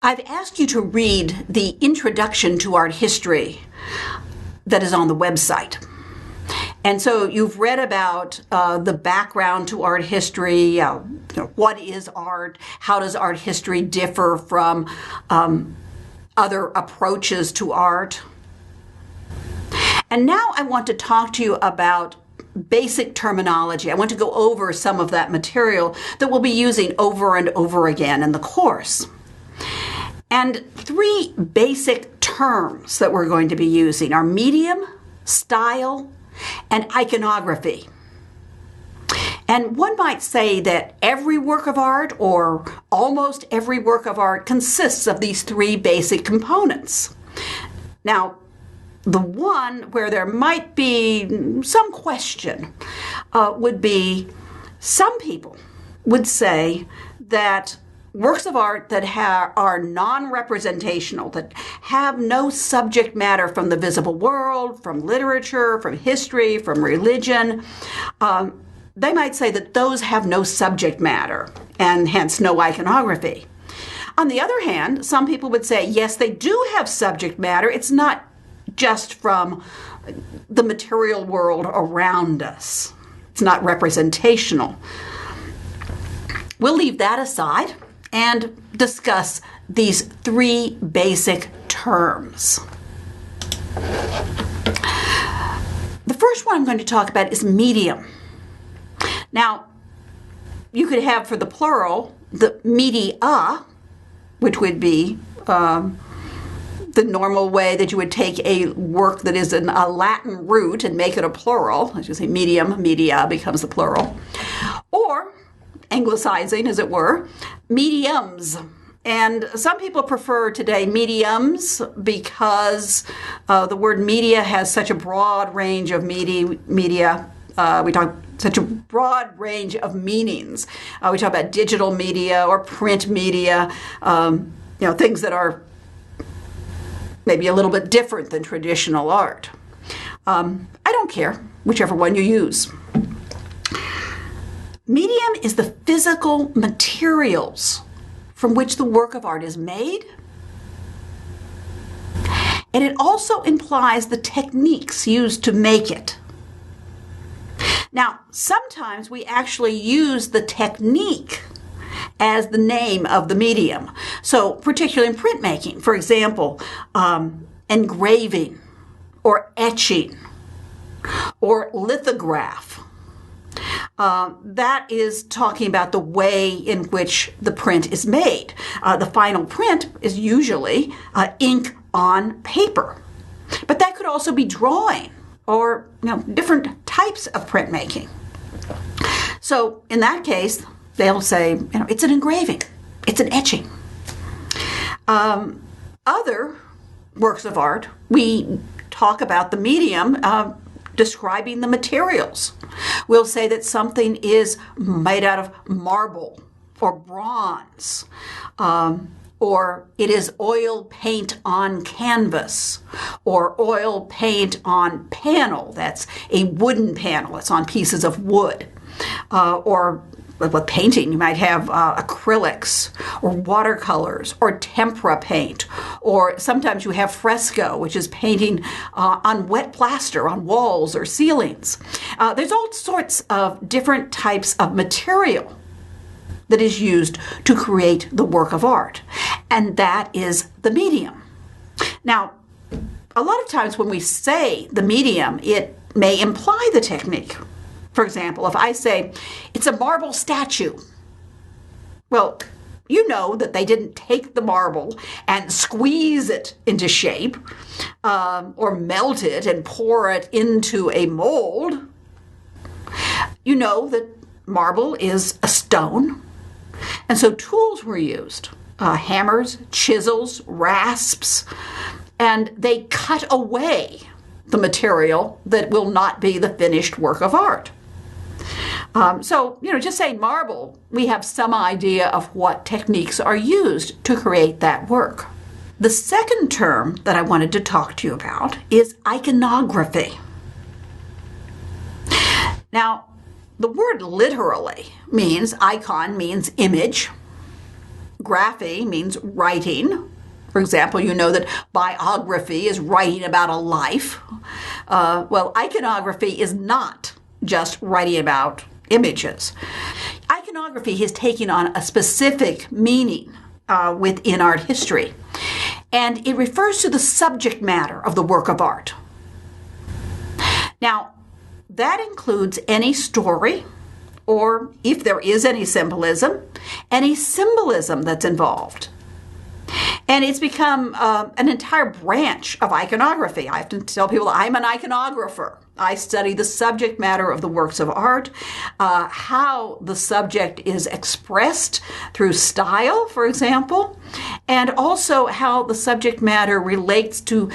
I've asked you to read the introduction to art history that is on the website. And so you've read about the background to art history, what is art, how does art history differ from other approaches to art. And now I want to talk to you about basic terminology. I want to go over some of that material that we'll be using over and over again in the course. And three basic terms that we're going to be using are medium, style, and iconography. And one might say that every work of art, or almost every work of art, consists of these three basic components. Now, the one where there might be some question would be, some people would say that works of art that are non-representational, that have no subject matter from the visible world, from literature, from history, from religion, they might say that those have no subject matter and hence no iconography. On the other hand, some people would say, yes, they do have subject matter. It's not just from the material world around us. It's not representational. We'll leave that aside and discuss these three basic terms. The first one I'm going to talk about is medium. Now, you could have for the plural the media, which would be the normal way that you would take a work that is in a Latin root and make it a plural. As you say, medium, media becomes the plural. Or, anglicizing as it were, mediums. And some people prefer today mediums because the word media has such a broad range of such a broad range of meanings. We talk about digital media or print media, things that are maybe a little bit different than traditional art. I don't care, whichever one you use. Medium is the physical materials from which the work of art is made, and it also implies the techniques used to make it. Now, sometimes we actually use the technique as the name of the medium. So, particularly in printmaking, for example, engraving or etching or lithograph. That is talking about the way in which the print is made. The final print is usually ink on paper. But that could also be drawing or different types of printmaking. So in that case, they'll say, it's an engraving, it's an etching. Other works of art, we talk about the medium describing the materials. We'll say that something is made out of marble or bronze, or it is oil paint on canvas, or oil paint on panel. That's a wooden panel. It's on pieces of wood. Or with painting, you might have acrylics or watercolors or tempera paint, or sometimes you have fresco, which is painting on wet plaster on walls or ceilings. There's all sorts of different types of material that is used to create the work of art, and that is the medium. Now, a lot of times when we say the medium, it may imply the technique. For example, if I say, it's a marble statue, well, you know that they didn't take the marble and squeeze it into shape or melt it and pour it into a mold. You know that marble is a stone, and so tools were used, hammers, chisels, rasps, and they cut away the material that will not be the finished work of art. Just saying marble, we have some idea of what techniques are used to create that work. The second term that I wanted to talk to you about is iconography. Now, the word literally means, icon means image, Graphy means writing. For example, you know that biography is writing about a life. Well, iconography is not just writing about images. Iconography is taking on a specific meaning within art history, and it refers to the subject matter of the work of art. Now, that includes any story, or if there is any symbolism that's involved. And it's become an entire branch of iconography. I have to tell people I'm an iconographer. I study the subject matter of the works of art, how the subject is expressed through style, for example, and also how the subject matter relates to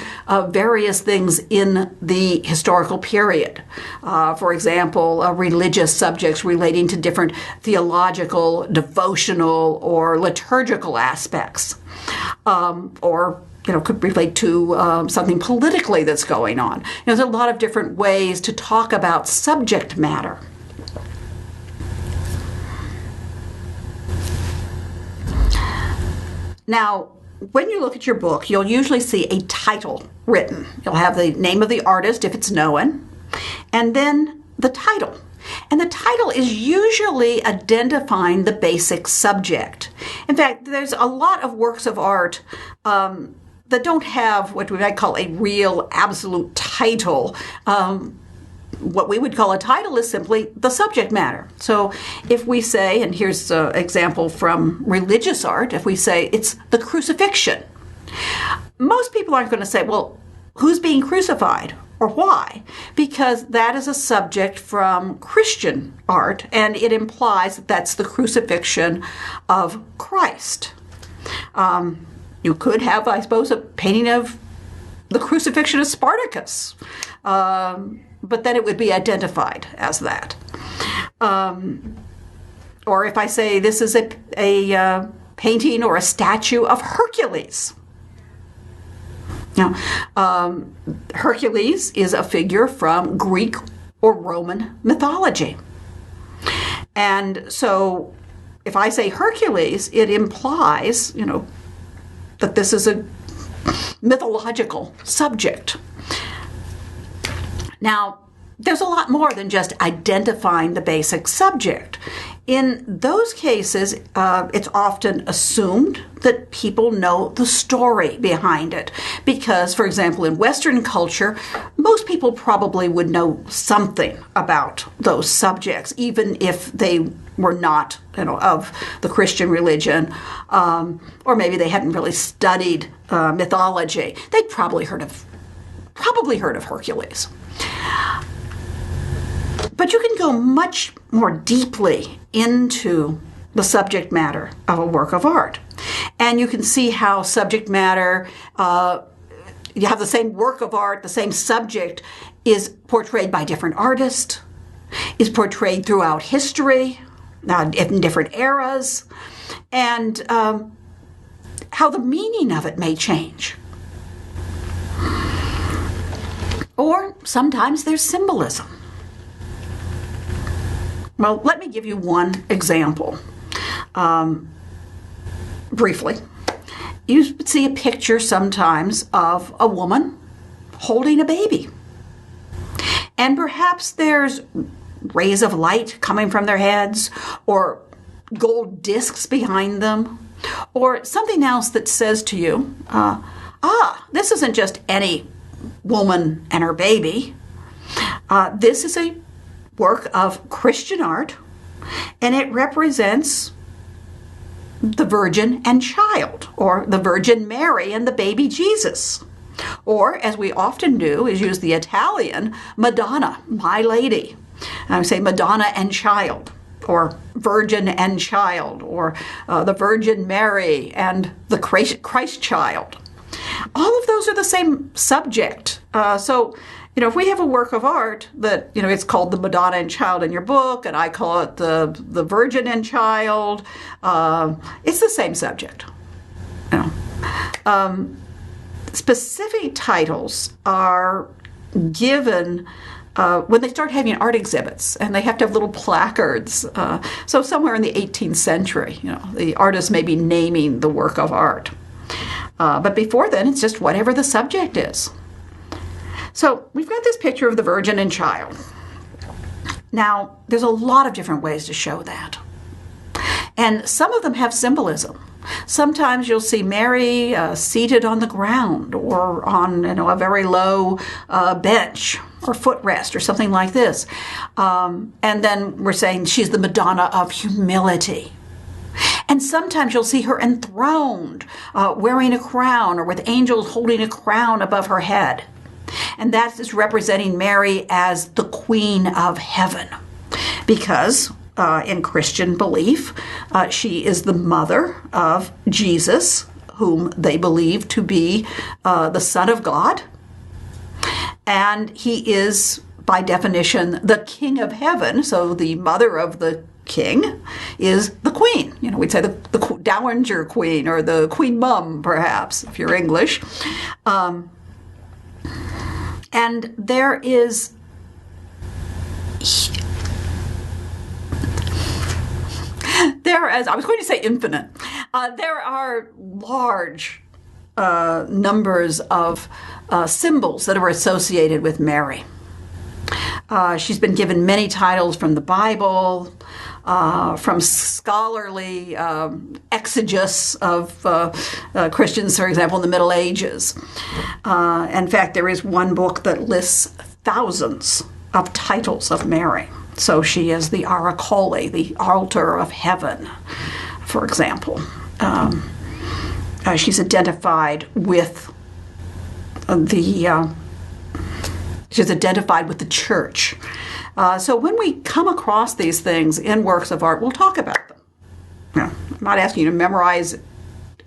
various things in the historical period. For example, religious subjects relating to different theological, devotional, or liturgical aspects, or could relate to something politically that's going on. There's a lot of different ways to talk about subject matter. Now, when you look at your book, you'll usually see a title written. You'll have the name of the artist, if it's known, and then the title. And the title is usually identifying the basic subject. In fact, there's a lot of works of art that don't have what we might call a real absolute title. What we would call a title is simply the subject matter. So if we say, and here's an example from religious art, if we say it's the crucifixion, most people aren't going to say, well, who's being crucified or why? Because that is a subject from Christian art, and it implies that that's the crucifixion of Christ. You could have, I suppose, a painting of the crucifixion of Spartacus, but then it would be identified as that. Or if I say this is a painting or a statue of Hercules. Now, Hercules is a figure from Greek or Roman mythology. And so if I say Hercules, it implies, that this is a mythological subject. Now, there's a lot more than just identifying the basic subject. In those cases, it's often assumed that people know the story behind it. Because, for example, in Western culture, most people probably would know something about those subjects, even if they were not, of the Christian religion, or maybe they hadn't really studied mythology. They'd probably heard of Hercules. But you can go much more deeply into the subject matter of a work of art. And you can see how subject matter, you have the same work of art, the same subject is portrayed by different artists, is portrayed throughout history, in different eras, and how the meaning of it may change. Or sometimes there's symbolism. Well, let me give you one example. Briefly, you see a picture sometimes of a woman holding a baby. And perhaps there's rays of light coming from their heads, or gold discs behind them, or something else that says to you, this isn't just any woman and her baby. This is a work of Christian art, and it represents the Virgin and Child, or the Virgin Mary and the baby Jesus. Or, as we often do, is use the Italian Madonna, My Lady. I would say Madonna and Child, or Virgin and Child, or the Virgin Mary and the Christ Child. All of those are the same subject. So if we have a work of art that, it's called the Madonna and Child in your book, and I call it the Virgin and Child, it's the same subject. Specific titles are given when they start having art exhibits, and they have to have little placards. So somewhere in the 18th century, the artist may be naming the work of art. But before then, it's just whatever the subject is. So we've got this picture of the Virgin and Child. Now, there's a lot of different ways to show that. And some of them have symbolism. Sometimes you'll see Mary seated on the ground or on a very low bench or footrest or something like this. And then we're saying she's the Madonna of humility. And sometimes you'll see her enthroned, wearing a crown or with angels holding a crown above her head. And that is representing Mary as the Queen of Heaven. Because in Christian belief, she is the mother of Jesus, whom they believe to be the Son of God. And he is, by definition, the King of Heaven. So the mother of the king is the queen. We'd say the Dowager Queen or the Queen Mum, perhaps, if you're English. And there is I was going to say infinite. There are large numbers of symbols that are associated with Mary. She's been given many titles from the Bible, from scholarly exegesis of Christians, for example, in the Middle Ages. In fact, there is one book that lists thousands of titles of Mary. So she is the Oracole, the altar of heaven, for example. She's identified with she's identified with the church. So when we come across these things in works of art, we'll talk about them. I'm not asking you to memorize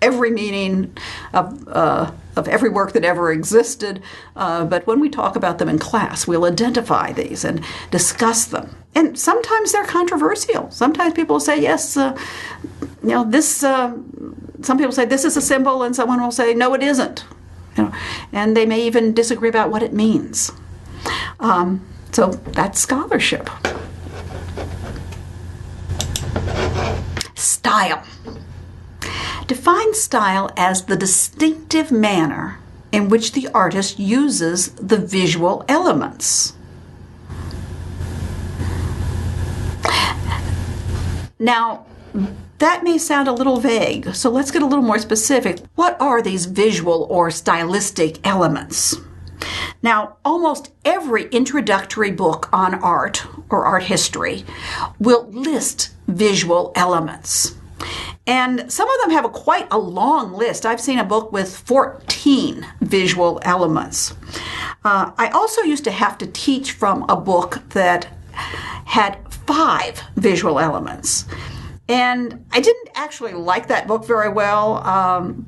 every meaning of every work that ever existed, but when we talk about them in class, we'll identify these and discuss them. And sometimes they're controversial. Sometimes people say, yes, this. Some people say this is a symbol, and someone will say, no, it isn't. And they may even disagree about what it means. So that's scholarship. Style. Define style as the distinctive manner in which the artist uses the visual elements. Now, that may sound a little vague, so let's get a little more specific. What are these visual or stylistic elements? Now, almost every introductory book on art or art history will list visual elements. And some of them have quite a long list. I've seen a book with 14 visual elements. I also used to have to teach from a book that had 5 visual elements. And I didn't actually like that book very well,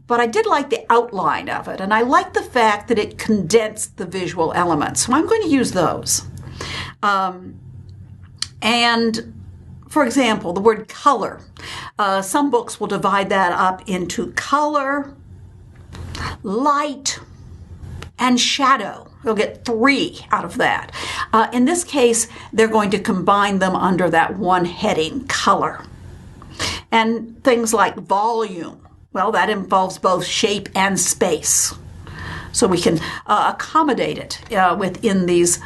but I did like the outline of it. And I liked the fact that it condensed the visual elements. So I'm going to use those. And for example, the word color. Some books will divide that up into color, light, and shadow. You'll get 3 out of that. In this case, they're going to combine them under that one heading, color. And things like volume, well, that involves both shape and space. So we can accommodate it within this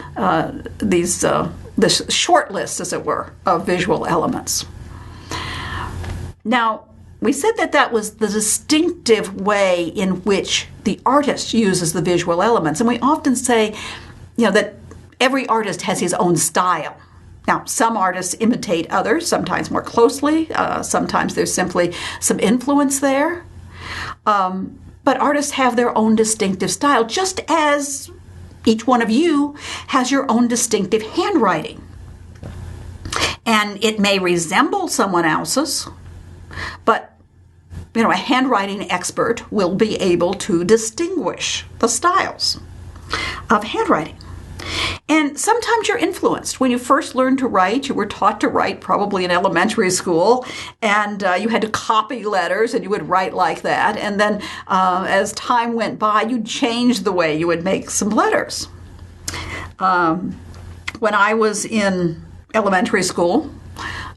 short list, as it were, of visual elements. Now, we said that was the distinctive way in which the artist uses the visual elements. And we often say, that every artist has his own style. Now, some artists imitate others, sometimes more closely. Sometimes there's simply some influence there. But artists have their own distinctive style, just as each one of you has your own distinctive handwriting. And it may resemble someone else's, but a handwriting expert will be able to distinguish the styles of handwriting. And sometimes you're influenced. When you first learned to write, you were taught to write probably in elementary school, and you had to copy letters, and you would write like that. And then as time went by, you changed the way you would make some letters. when I was in elementary school,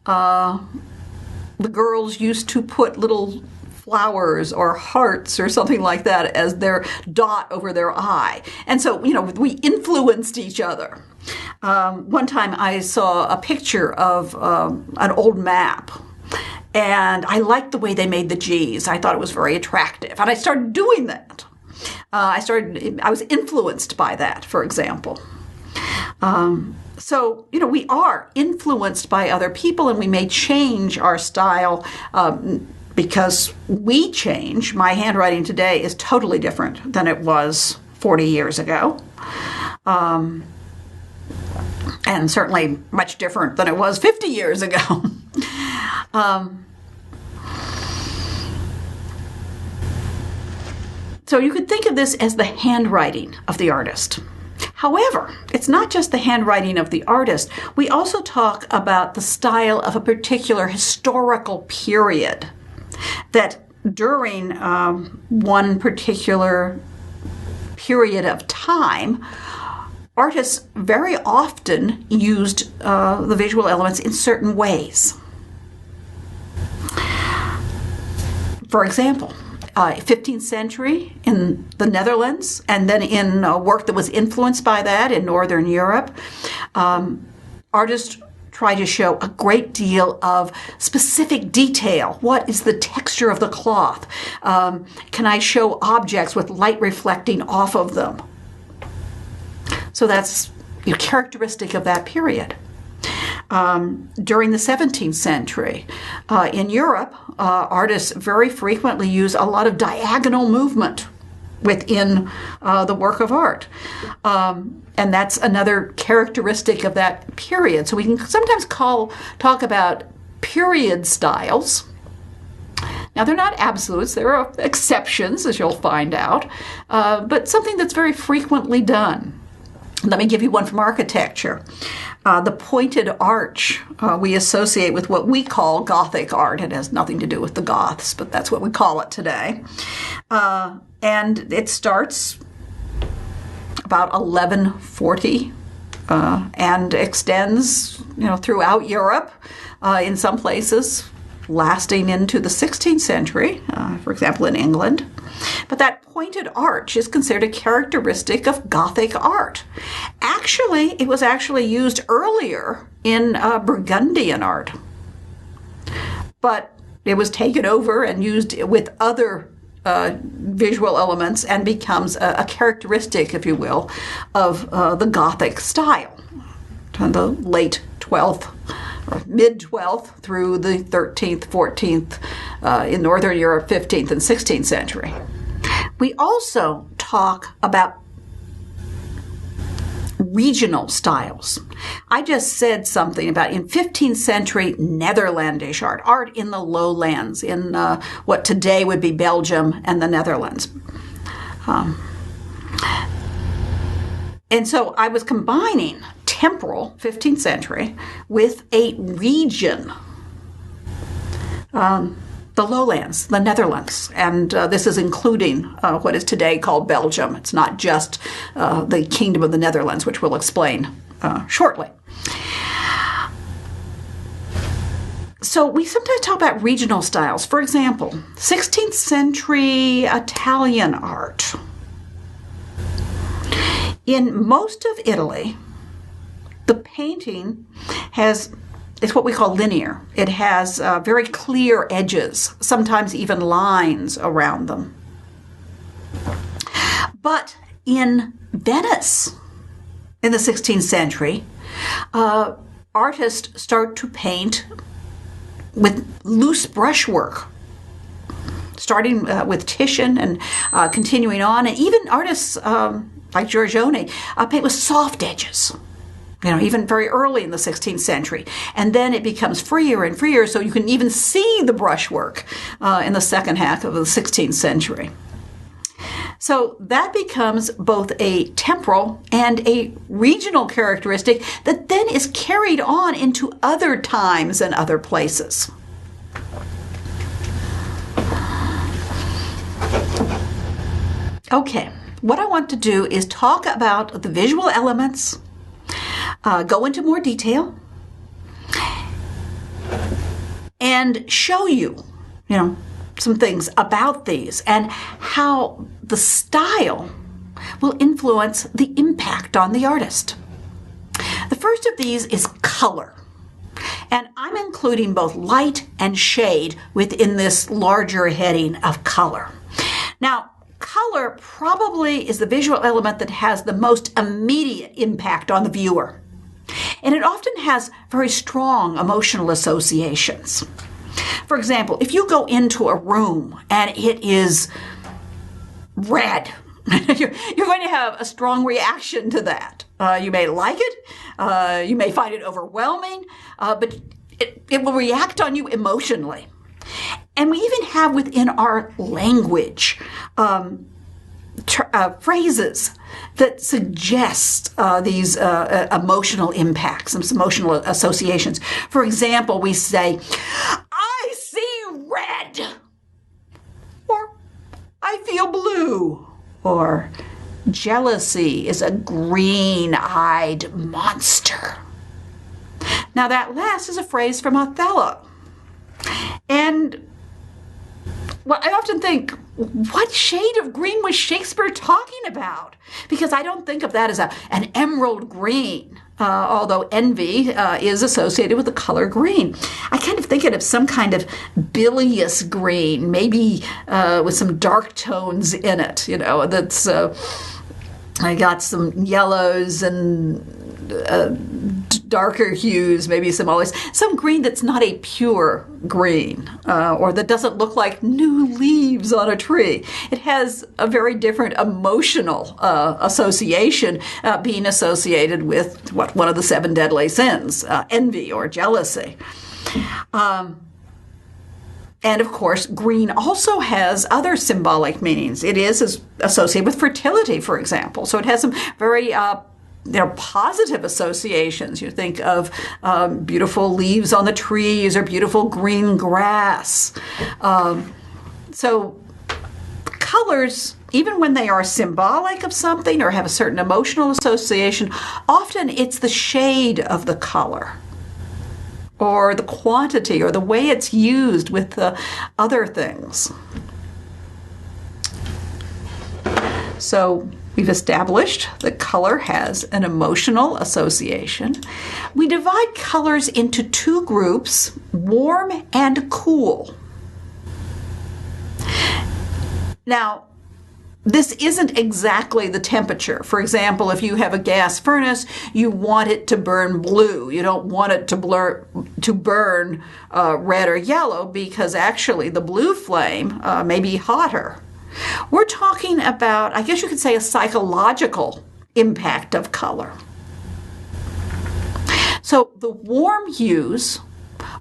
the girls used to put little flowers or hearts or something like that as their dot over their eye. And so, we influenced each other. One time I saw a picture of an old map, and I liked the way they made the G's. I thought it was very attractive, and I started doing that. I was influenced by that, for example. So, we are influenced by other people, and we may change our style because we change. My handwriting today is totally different than it was 40 years ago. And certainly much different than it was 50 years ago. So you could think of this as the handwriting of the artist. However, it's not just the handwriting of the artist. We also talk about the style of a particular historical period, that during one particular period of time, artists very often used the visual elements in certain ways. For example, 15th century in the Netherlands, and then in work that was influenced by that in Northern Europe, artists try to show a great deal of specific detail. What is the texture of the cloth? Can I show objects with light reflecting off of them? So that's characteristic of that period. During the 17th century, in Europe, artists very frequently use a lot of diagonal movement within the work of art. And that's another characteristic of that period. So we can sometimes talk about period styles. Now, they're not absolutes. There are exceptions, as you'll find out, but something that's very frequently done. Let me give you one from architecture. The pointed arch we associate with what we call Gothic art. It has nothing to do with the Goths, but that's what we call it today. And it starts about 1140 and extends, throughout Europe, in some places, lasting into the 16th century, for example, in England. But that pointed arch is considered a characteristic of Gothic art. Actually, it was actually used earlier in Burgundian art. But it was taken over and used with other visual elements and becomes a characteristic, if you will, of the Gothic style. In the late 12th or mid-12th through the 13th, 14th, in Northern Europe, 15th and 16th century. We also talk about regional styles. I just said something about in 15th century Netherlandish art in the lowlands, in what today would be Belgium and the Netherlands. And so I was combining temporal, 15th century, with a region, the lowlands, the Netherlands, and this is including what is today called Belgium. It's not just the Kingdom of the Netherlands, which we'll explain shortly. So we sometimes talk about regional styles. For example, 16th century Italian art. In most of Italy, the painting is what we call linear. It has very clear edges, sometimes even lines around them. But in Venice, in the 16th century, artists start to paint with loose brushwork, starting with Titian and continuing on. And even artists like Giorgione paint with soft edges, even very early in the 16th century. And then it becomes freer and freer, so you can even see the brushwork in the second half of the 16th century. So that becomes both a temporal and a regional characteristic that then is carried on into other times and other places. Okay, what I want to do is talk about the visual elements, go into more detail, and show you, some things about these and how the style will influence the impact on the artist. The first of these is color. And I'm including both light and shade within this larger heading of color. Now, color probably is the visual element that has the most immediate impact on the viewer. And it often has very strong emotional associations. For example, if you go into a room and it is red, you're going to have a strong reaction to that. You may like it, you may find it overwhelming, but it will react on you emotionally. And we even have within our language phrases that suggest these emotional impacts, some emotional associations. For example, we say, I see red, or I feel blue, or jealousy is a green-eyed monster. Now that last is a phrase from Othello. And well, I often think, what shade of green was Shakespeare talking about? Because I don't think of that as an emerald green, although envy is associated with the color green. I kind of think it of some kind of bilious green, maybe with some dark tones in it, that's I got some yellows and darker hues, maybe some green that's not a pure green, or that doesn't look like new leaves on a tree. It has a very different emotional association, being associated with one of the 7 deadly sins, envy or jealousy. And of course, green also has other symbolic meanings. It is associated with fertility, for example. So it has some very positive associations. You think of beautiful leaves on the trees or beautiful green grass. So colors, even when they are symbolic of something or have a certain emotional association, often it's the shade of the color, or the quantity, or the way it's used with the other things. So we've established that color has an emotional association. We divide colors into 2 groups, warm and cool. Now, this isn't exactly the temperature. For example, if you have a gas furnace, you want it to burn blue. You don't want it to burn red or yellow, because actually the blue flame may be hotter. We're talking about, I guess you could say, a psychological impact of color. So the warm hues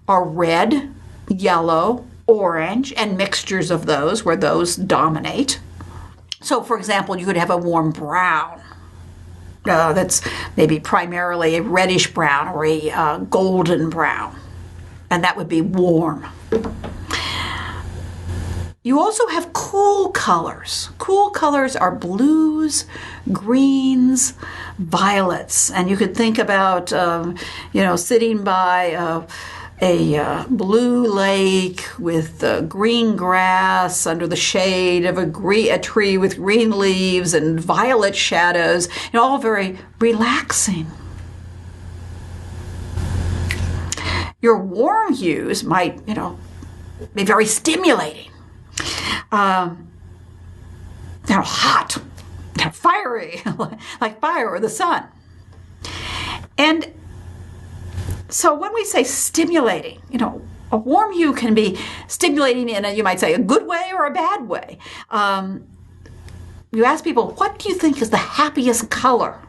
are red, yellow, orange, and mixtures of those where those dominate. So, for example, you could have a warm brown that's maybe primarily a reddish brown or a golden brown, and that would be warm. You also have cool colors. Cool colors are blues, greens, violets, and you could think about, sitting by a blue lake with green grass under the shade of a tree with green leaves and violet shadows, all very relaxing. Your warm hues might, be very stimulating. Hot, fiery, like fire or the sun. And so when we say stimulating, a warm hue can be stimulating in you might say, a good way or a bad way. You ask people, what do you think is the happiest color?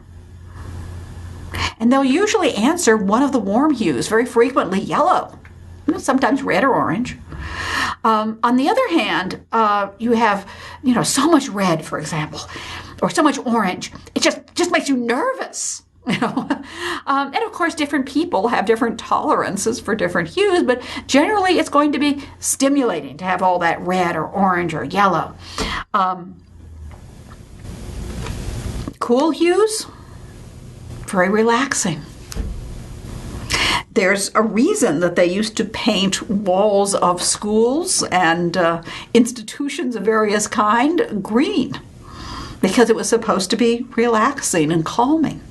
And they'll usually answer one of the warm hues, very frequently yellow, sometimes red or orange. On the other hand, you have, so much red, for example, or so much orange. It just makes you nervous. And of course, different people have different tolerances for different hues, but generally it's going to be stimulating to have all that red or orange or yellow. Cool hues, very relaxing. there's a reason that they used to paint walls of schools and institutions of various kind green, because it was supposed to be relaxing and calming.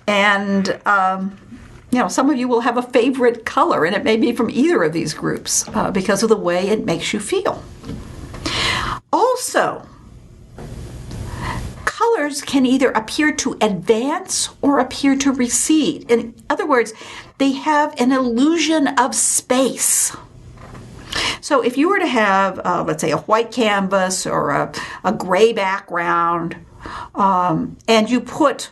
And some of you will have a favorite color, and it may be from either of these groups because of the way it makes you feel. Also, colors can either appear to advance or appear to recede. In other words, they have an illusion of space. So if you were to have, let's say, a white canvas or a gray background, and you put,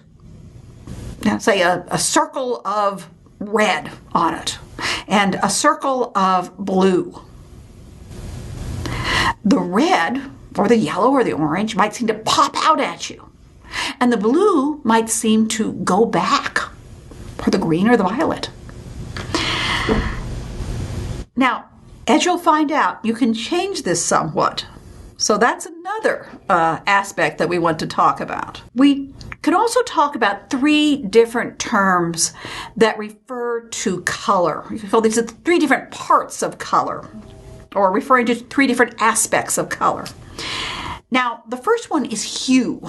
say, a circle of red on it and a circle of blue, the red or the yellow or the orange might seem to pop out at you, and the blue might seem to go back, or the green or the violet. Now, as you'll find out, you can change this somewhat. So that's another aspect that we want to talk about. We can also talk about 3 different terms that refer to color. You can call these 3 different parts of color, or referring to 3 different aspects of color. Now, the first one is hue.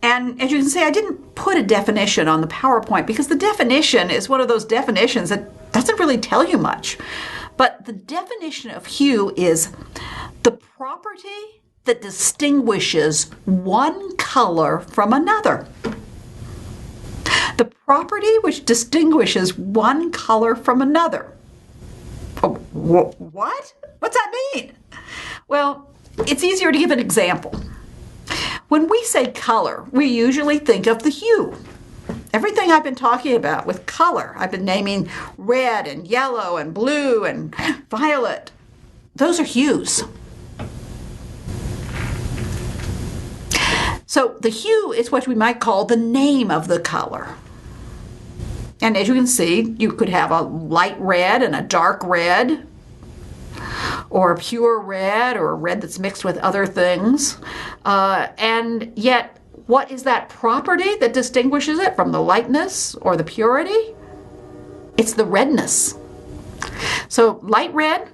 And as you can see, I didn't put a definition on the PowerPoint because the definition is one of those definitions that doesn't really tell you much. But the definition of hue is the property that distinguishes one color from another. The property which distinguishes one color from another. Oh, what? What's that mean? Well, it's easier to give an example. When we say color, we usually think of the hue. Everything I've been talking about with color, I've been naming red and yellow and blue and violet. Those are hues. So the hue is what we might call the name of the color. And as you can see, you could have a light red and a dark red, or a pure red, or a red that's mixed with other things. And yet, what is that property that distinguishes it from the lightness or the purity? It's the redness. So light red,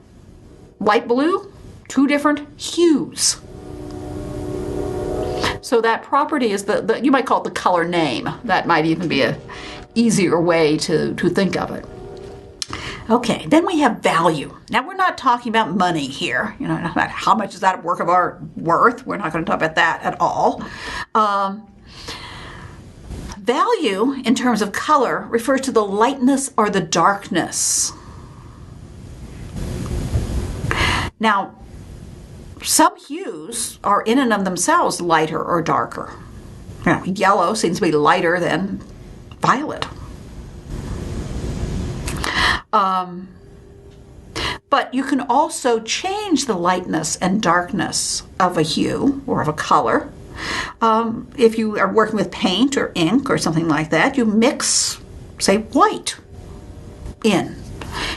light blue, 2 different hues. So that property is the you might call it the color name. That might even be an easier way to think of it. Okay, then we have value. Now, we're not talking about money here. Not about how much is that work of art worth. We're not going to talk about that at all. Value, in terms of color, refers to the lightness or the darkness. Now, some hues are in and of themselves lighter or darker. Yellow seems to be lighter than violet. But you can also change the lightness and darkness of a hue or of a color. If you are working with paint or ink or something like that, you mix, say, white in,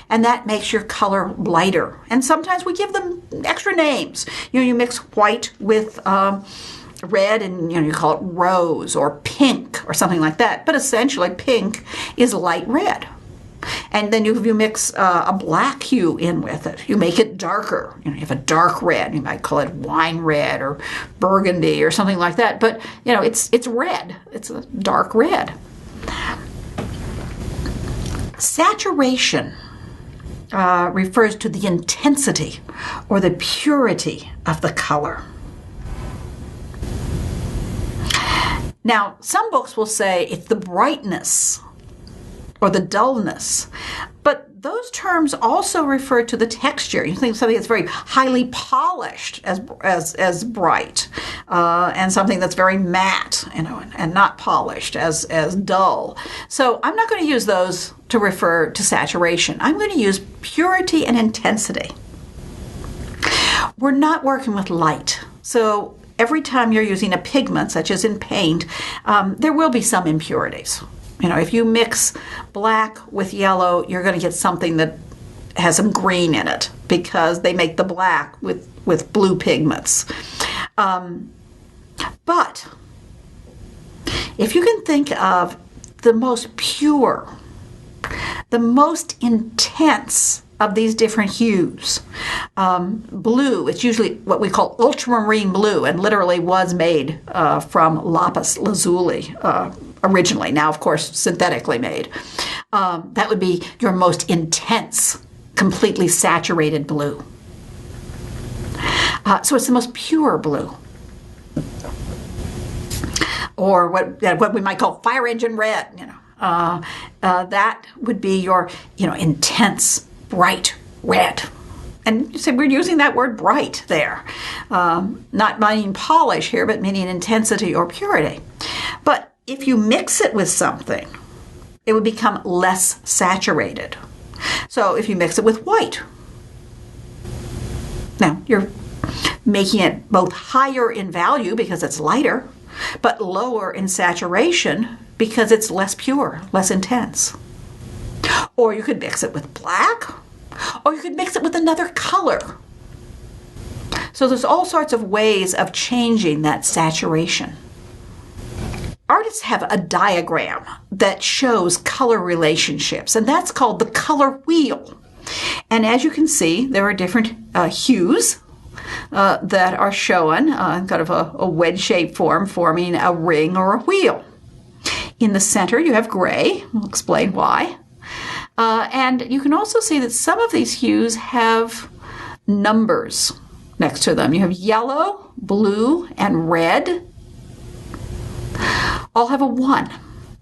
and that makes your color lighter. And sometimes we give them extra names. You mix white with red, and you call it rose or pink or something like that. But essentially, pink is light red. And then if you mix a black hue in with it, you make it darker. You have a dark red. You might call it wine red or burgundy or something like that. But it's red. It's a dark red. Saturation refers to the intensity or the purity of the color. Now, some books will say it's the brightness or the dullness, but those terms also refer to the texture. You think something that's very highly polished as bright, and something that's very matte, and not polished as dull. So I'm not going to use those to refer to saturation. I'm going to use purity and intensity. We're not working with light, so every time you're using a pigment, such as in paint, there will be some impurities. If you mix black with yellow, you're going to get something that has some green in it because they make the black with blue pigments. But if you can think of the most pure, The most intense of these different hues. Blue, it's usually what we call ultramarine blue, and literally was made from lapis lazuli originally, now of course synthetically made. That would be your most intense, completely saturated blue. So it's the most pure blue. Or what we might call fire engine red, that would be your, intense, bright red. And you say we're using that word bright there, not meaning polish here, but meaning intensity or purity. But if you mix it with something, it would become less saturated. So if you mix it with white, now you're making it both higher in value because it's lighter, but lower in saturation because it's less pure, less intense. Or you could mix it with black, or you could mix it with another color. So there's all sorts of ways of changing that saturation. Artists have a diagram that shows color relationships, and that's called the color wheel. And as you can see, there are different hues that are shown, kind of a wedge-shaped form, forming a ring or a wheel. In the center, you have gray. We'll explain why. And you can also see that some of these hues have numbers next to them. You have yellow, blue, and red. All have a 1.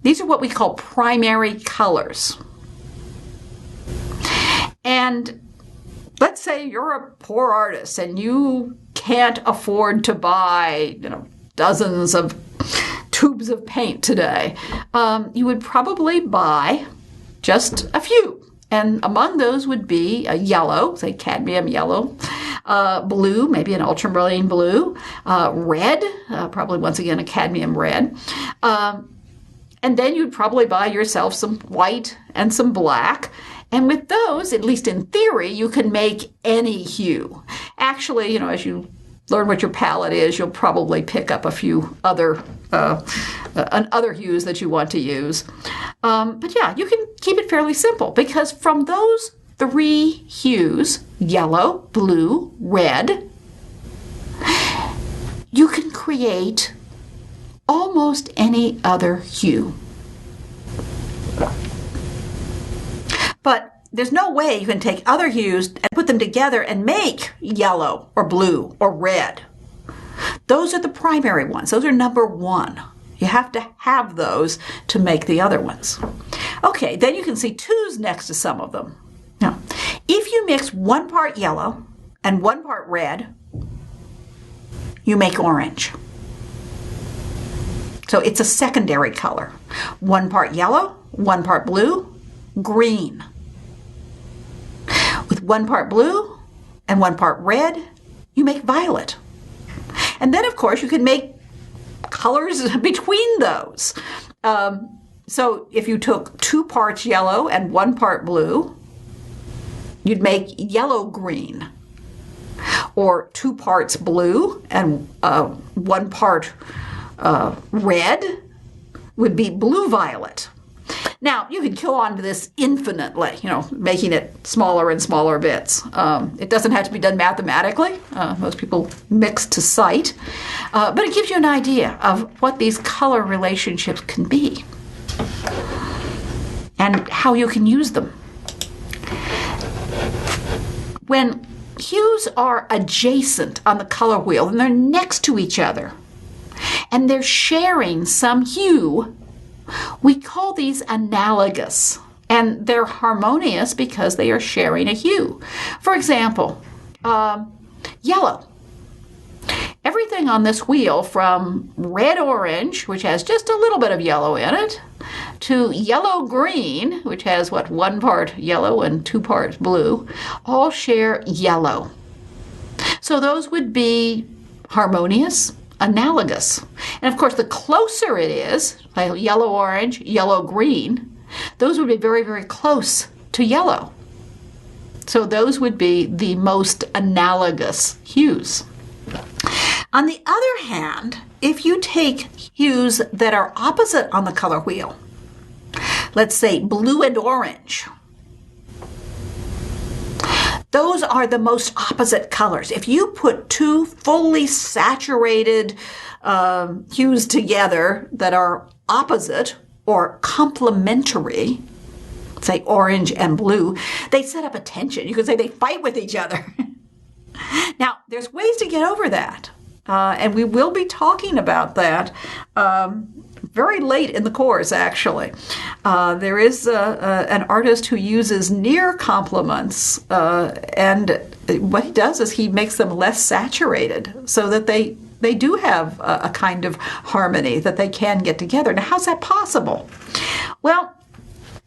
These are what we call primary colors. And let's say you're a poor artist and you can't afford to buy, dozens of tubes of paint today. You would probably buy just a few. And among those would be a yellow, say cadmium yellow, blue, maybe an ultramarine blue, red, probably once again a cadmium red. And then you'd probably buy yourself some white and some black. And with those, at least in theory, you can make any hue. Actually, as you learn what your palette is, you'll probably pick up a few other hues that you want to use. But yeah, you can keep it fairly simple because from those 3 hues, yellow, blue, red, you can create almost any other hue. But there's no way you can take other hues and put them together and make yellow or blue or red. Those are the primary ones. Those are number 1. You have to have those to make the other ones. Okay, then you can see 2s next to some of them. Now, if you mix 1 part yellow and 1 part red, you make orange. So it's a secondary color. 1 part yellow, 1 part blue, green. With 1 part blue and 1 part red, you make violet. And then, of course, you can make colors between those. So if you took 2 parts yellow and 1 part blue, you'd make yellow-green. Or 2 parts blue and 1 part red would be blue-violet. Now, you could go on to this infinitely, making it smaller and smaller bits. It doesn't have to be done mathematically. Most people mix to sight. But it gives you an idea of what these color relationships can be and how you can use them. When hues are adjacent on the color wheel and they're next to each other and they're sharing some hue, we call these analogous, and they're harmonious because they are sharing a hue. For example, yellow. Everything on this wheel from red-orange, which has just a little bit of yellow in it, to yellow-green, which has, 1 part yellow and 2 parts blue, all share yellow. So those would be harmonious, analogous. And of course, the closer it is, like yellow-orange, yellow-green, those would be very, very close to yellow. So those would be the most analogous hues. On the other hand, if you take hues that are opposite on the color wheel, let's say blue and orange, those are the most opposite colors. If you put two fully saturated hues together that are opposite or complementary, say orange and blue, they set up a tension. You could say they fight with each other. Now, there's ways to get over that. And we will be talking about that very late in the course, actually. There is an artist who uses near complements, and what he does is he makes them less saturated so that they do have a kind of harmony that they can get together. Now, how's that possible? Well,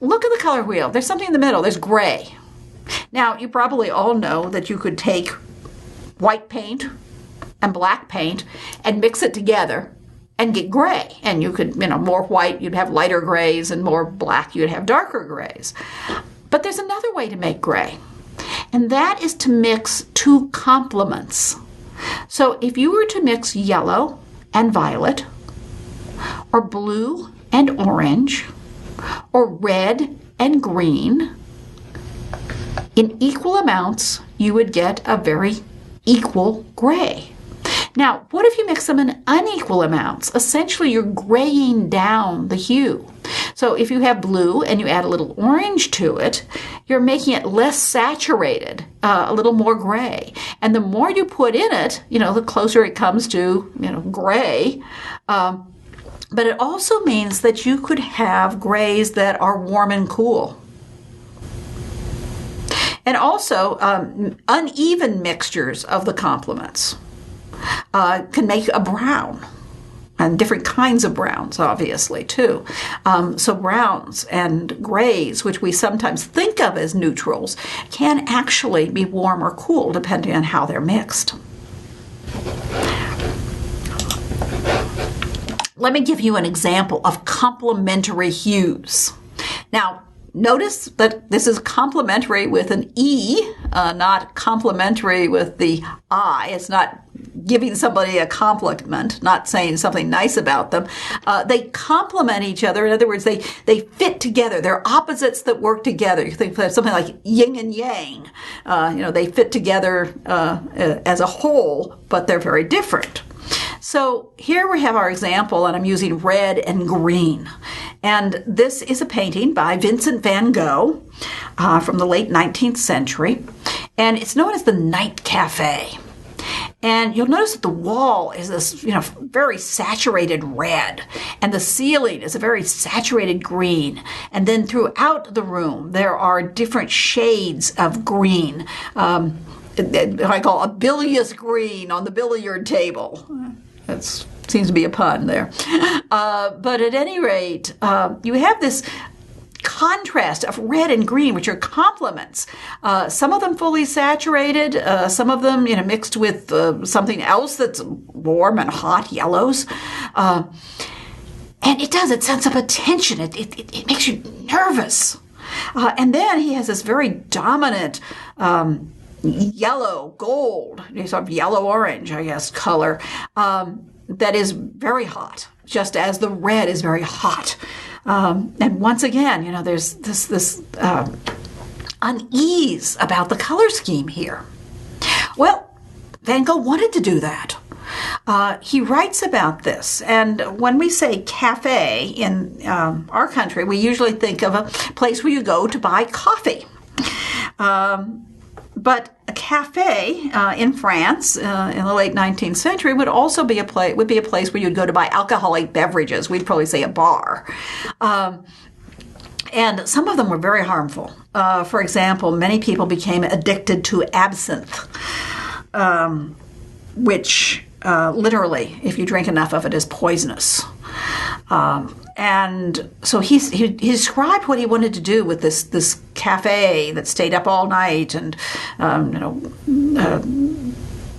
look at the color wheel. There's something in the middle. There's gray. Now, you probably all know that you could take white paint and black paint and mix it together and get gray. And you could, more white, you'd have lighter grays, and more black, you'd have darker grays. But there's another way to make gray, and that is to mix two complements. So if you were to mix yellow and violet, or blue and orange, or red and green, in equal amounts, you would get a very equal gray. Now, what if you mix them in unequal amounts? Essentially, you're graying down the hue. So if you have blue and you add a little orange to it, you're making it less saturated, a little more gray. And the more you put in it, the closer it comes to, gray. But it also means that you could have grays that are warm and cool. And also, uneven mixtures of the complements can make a brown, and different kinds of browns, obviously, too. So browns and grays, which we sometimes think of as neutrals, can actually be warm or cool depending on how they're mixed. Let me give you an example of complementary hues. Now, notice that this is complementary with an E, not complementary with the I. It's not giving somebody a compliment, not saying something nice about them. They complement each other. In other words, they fit together. They're opposites that work together. You think of something like yin and yang. They fit together as a whole, but they're very different. So here we have our example, and I'm using red and green. And this is a painting by Vincent van Gogh from the late 19th century. And it's known as the Night Cafe. And you'll notice that the wall is this, very saturated red, and the ceiling is a very saturated green. And then throughout the room, there are different shades of green. I call a bilious green on the billiard table. That seems to be a pun there. But at any rate, you have this contrast of red and green, which are complements. Some of them fully saturated, some of them mixed with something else that's warm and hot, yellows. And it sets up a tension. It makes you nervous. And then he has this very dominant yellow, gold, sort of yellow-orange, I guess, color that is very hot, just as the red is very hot. And once again, there's this unease about the color scheme here. Well, Van Gogh wanted to do that. He writes about this, and when we say cafe in our country, we usually think of a place where you go to buy coffee. But a cafe in France in the late 19th century would also be a place where you'd go to buy alcoholic beverages. We'd probably say a bar. And some of them were very harmful. For example, many people became addicted to absinthe, which literally, if you drink enough of it, is poisonous. And so he described what he wanted to do with this cafe that stayed up all night, and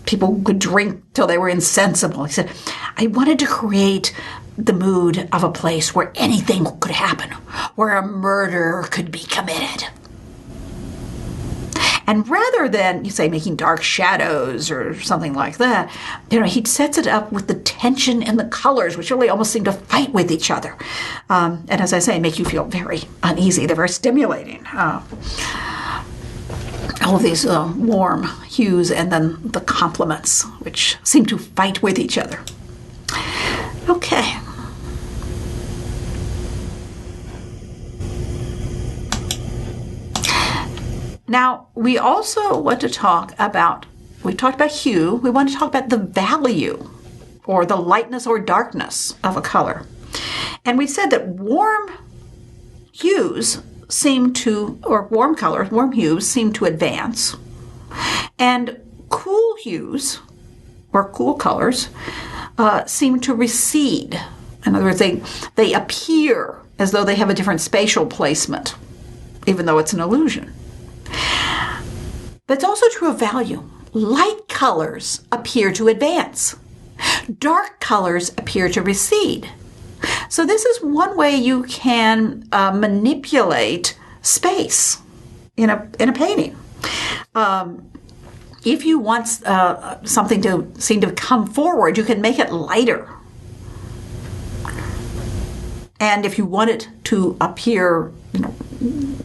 people could drink till they were insensible. He said, I wanted to create the mood of a place where anything could happen, where a murder could be committed. And rather than, you say, making dark shadows or something like that, he sets it up with the tension and the colors, which really almost seem to fight with each other. And as I say, make you feel very uneasy. They're very stimulating. all of these warm hues and then the complements, which seem to fight with each other. Okay. Now, we also want to talk about, we talked about hue, we want to talk about the value or the lightness or darkness of a color. And we said that warm hues seem to, or warm colors, warm hues seem to advance. And cool hues, or cool colors, seem to recede. In other words, they appear as though they have a different spatial placement, even though it's an illusion. But it's also true of value. Light colors appear to advance. Dark colors appear to recede. So this is one way you can manipulate space in a painting. If you want something to seem to come forward, you can make it lighter. And if you want it to appear,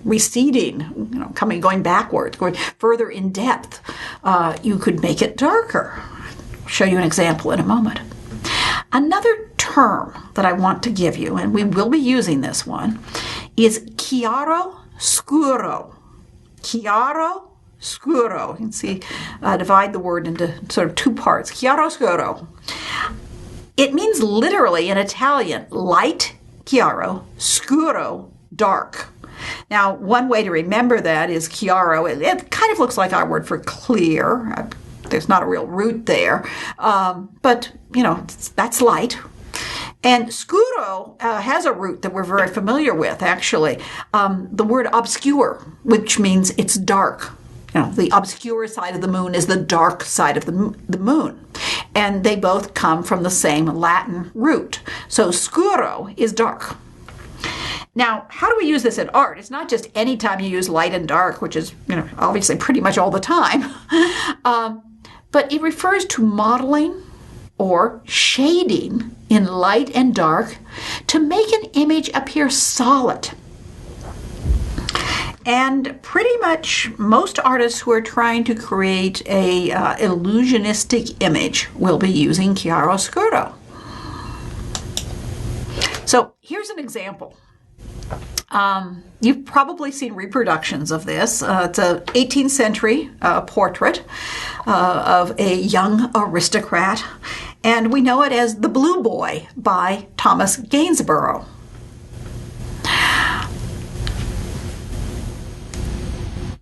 receding, going backwards, going further in depth, you could make it darker. I'll show you an example in a moment. Another term that I want to give you, and we will be using this one, is chiaroscuro. Chiaroscuro. You can see, divide the word into sort of two parts. Chiaroscuro. It means literally in Italian, light, chiaro, scuro, dark. Now, one way to remember that is chiaro. It kind of looks like our word for clear. There's not a real root there. But, that's light. And scuro has a root that we're very familiar with, actually. The word obscure, which means it's dark. The obscure side of the moon is the dark side of the moon. And they both come from the same Latin root. So scuro is dark. Now, how do we use this in art? It's not just any time you use light and dark, which is, obviously pretty much all the time. But it refers to modeling or shading in light and dark to make an image appear solid. And pretty much most artists who are trying to create a illusionistic image will be using chiaroscuro. So here's an example. You've probably seen reproductions of this. It's an 18th century portrait of a young aristocrat, and we know it as The Blue Boy by Thomas Gainsborough.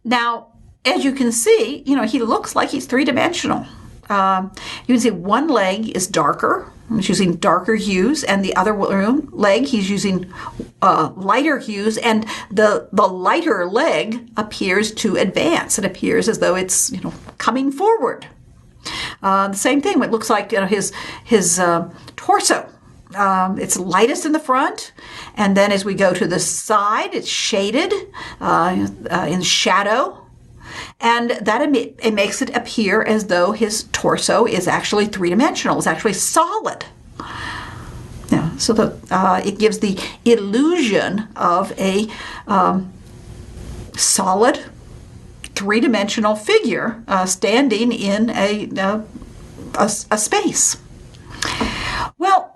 Now, as you can see, he looks like he's three-dimensional. You can see one leg is darker. He's using darker hues, and the other leg he's using lighter hues, and the lighter leg appears to advance. It appears as though it's coming forward. The same thing. It looks like his torso. It's lightest in the front, and then as we go to the side, it's shaded in shadow. And that it makes it appear as though his torso is actually three-dimensional, is actually solid. So it gives the illusion of a solid three-dimensional figure standing in a space. Well,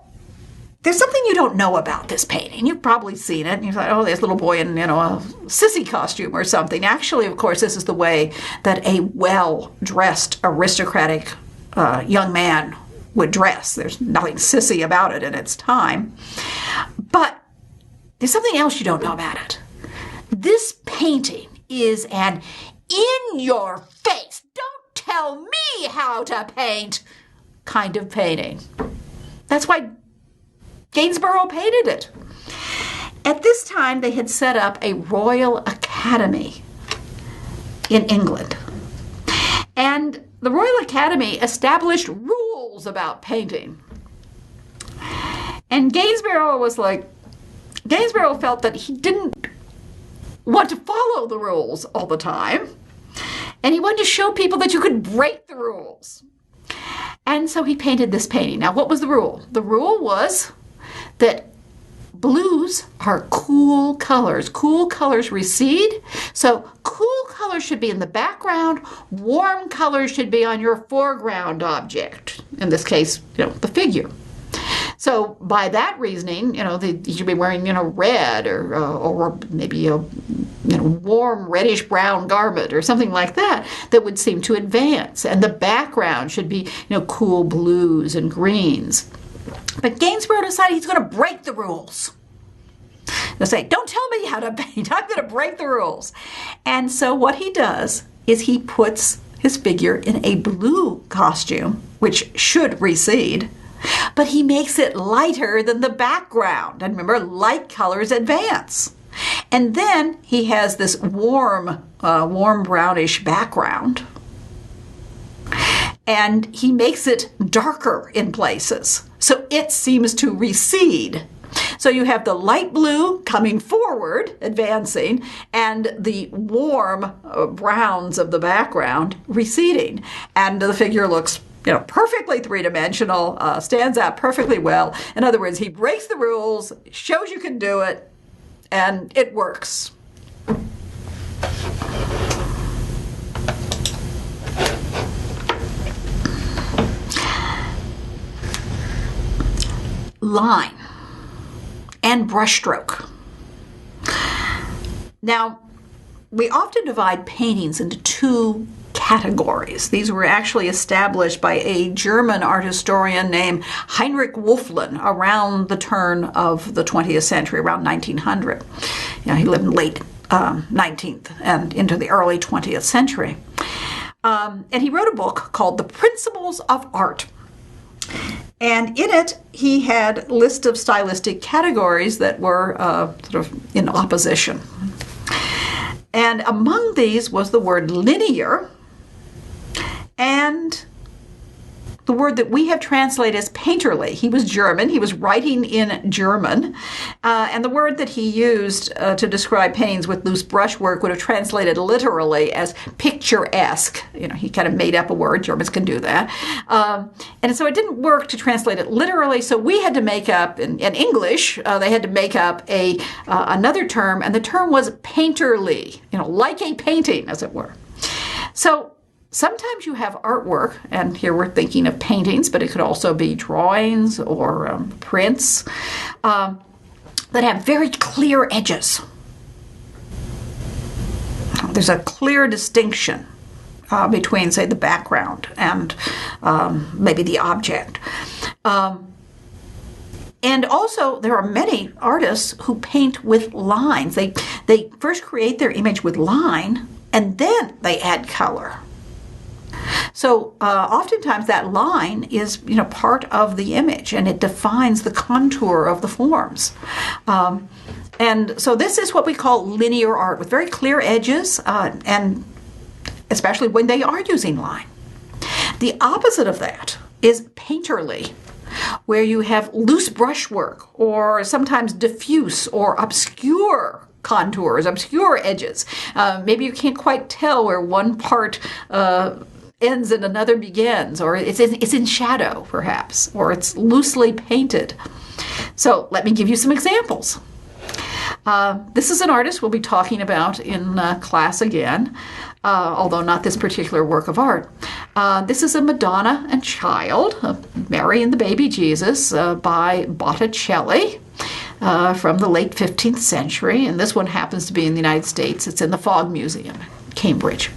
there's something you don't know about this painting. You've probably seen it, and you're like, oh, there's a little boy in, a sissy costume or something. Actually, of course, this is the way that a well-dressed, aristocratic young man would dress. There's nothing sissy about it in its time. But there's something else you don't know about it. This painting is an in-your-face, don't tell me how to paint kind of painting. That's why Gainsborough painted it. At this time, they had set up a Royal Academy in England. And the Royal Academy established rules about painting. And Gainsborough felt that he didn't want to follow the rules all the time. And he wanted to show people that you could break the rules. And so he painted this painting. Now, what was the rule? The rule was that blues are cool colors. Cool colors recede. So cool colors should be in the background. Warm colors should be on your foreground object. In this case, the figure. So by that reasoning, you should be wearing, red or maybe a warm reddish brown garment or something like that would seem to advance. And the background should be, cool blues and greens. But Gainsborough decided he's going to break the rules. He'll say, don't tell me how to paint. I'm going to break the rules. And so what he does is he puts his figure in a blue costume, which should recede, but he makes it lighter than the background. And remember, light colors advance. And then he has this warm brownish background. And he makes it darker in places. So it seems to recede. So you have the light blue coming forward, advancing, and the warm browns of the background receding. And the figure looks perfectly three-dimensional, stands out perfectly well. In other words, he breaks the rules, shows you can do it, and it works. Line and brushstroke. Now, we often divide paintings into two categories. These were actually established by a German art historian named Heinrich Wölfflin around the turn of the 20th century, around 1900. He lived in late 19th and into the early 20th century. And he wrote a book called The Principles of Art. And in it, he had a list of stylistic categories that were sort of in opposition. And among these was the word linear and the word that we have translated as painterly. He was German. He was writing in German. And the word that he used to describe paintings with loose brushwork would have translated literally as picturesque. He kind of made up a word. Germans can do that. And so it didn't work to translate it literally. So we had to make up, in English, they had to make up another term. And the term was painterly, like a painting, as it were. So sometimes you have artwork, and here we're thinking of paintings, but it could also be drawings or prints that have very clear edges. There's a clear distinction between, say, the background and maybe the object. And also, there are many artists who paint with lines. They first create their image with line, and then they add color. So oftentimes that line is, part of the image, and it defines the contour of the forms. And so this is what we call linear art, with very clear edges, and especially when they are using line. The opposite of that is painterly, where you have loose brushwork, or sometimes diffuse or obscure contours, obscure edges. Maybe you can't quite tell where one part ends and another begins, or it's in shadow, perhaps, or it's loosely painted. So let me give you some examples. This is an artist we'll be talking about in class again, although not this particular work of art. This is a Madonna and Child, Mary and the Baby Jesus, by Botticelli. From the late 15th century, and this one happens to be in the United States. It's in the Fogg Museum in Cambridge.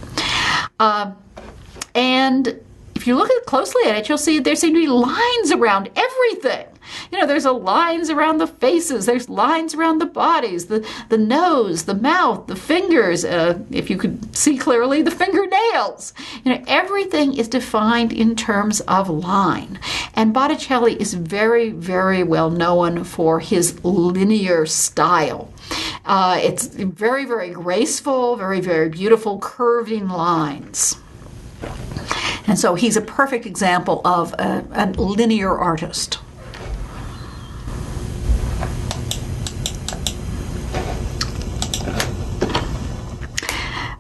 And if you look closely at it, you'll see there seem to be lines around everything. There's lines around the faces, there's lines around the bodies, the nose, the mouth, the fingers, if you could see clearly, the fingernails. Everything is defined in terms of line. And Botticelli is very, very well known for his linear style. It's very, very graceful, very, very beautiful, curving lines. And so he's a perfect example of a linear artist.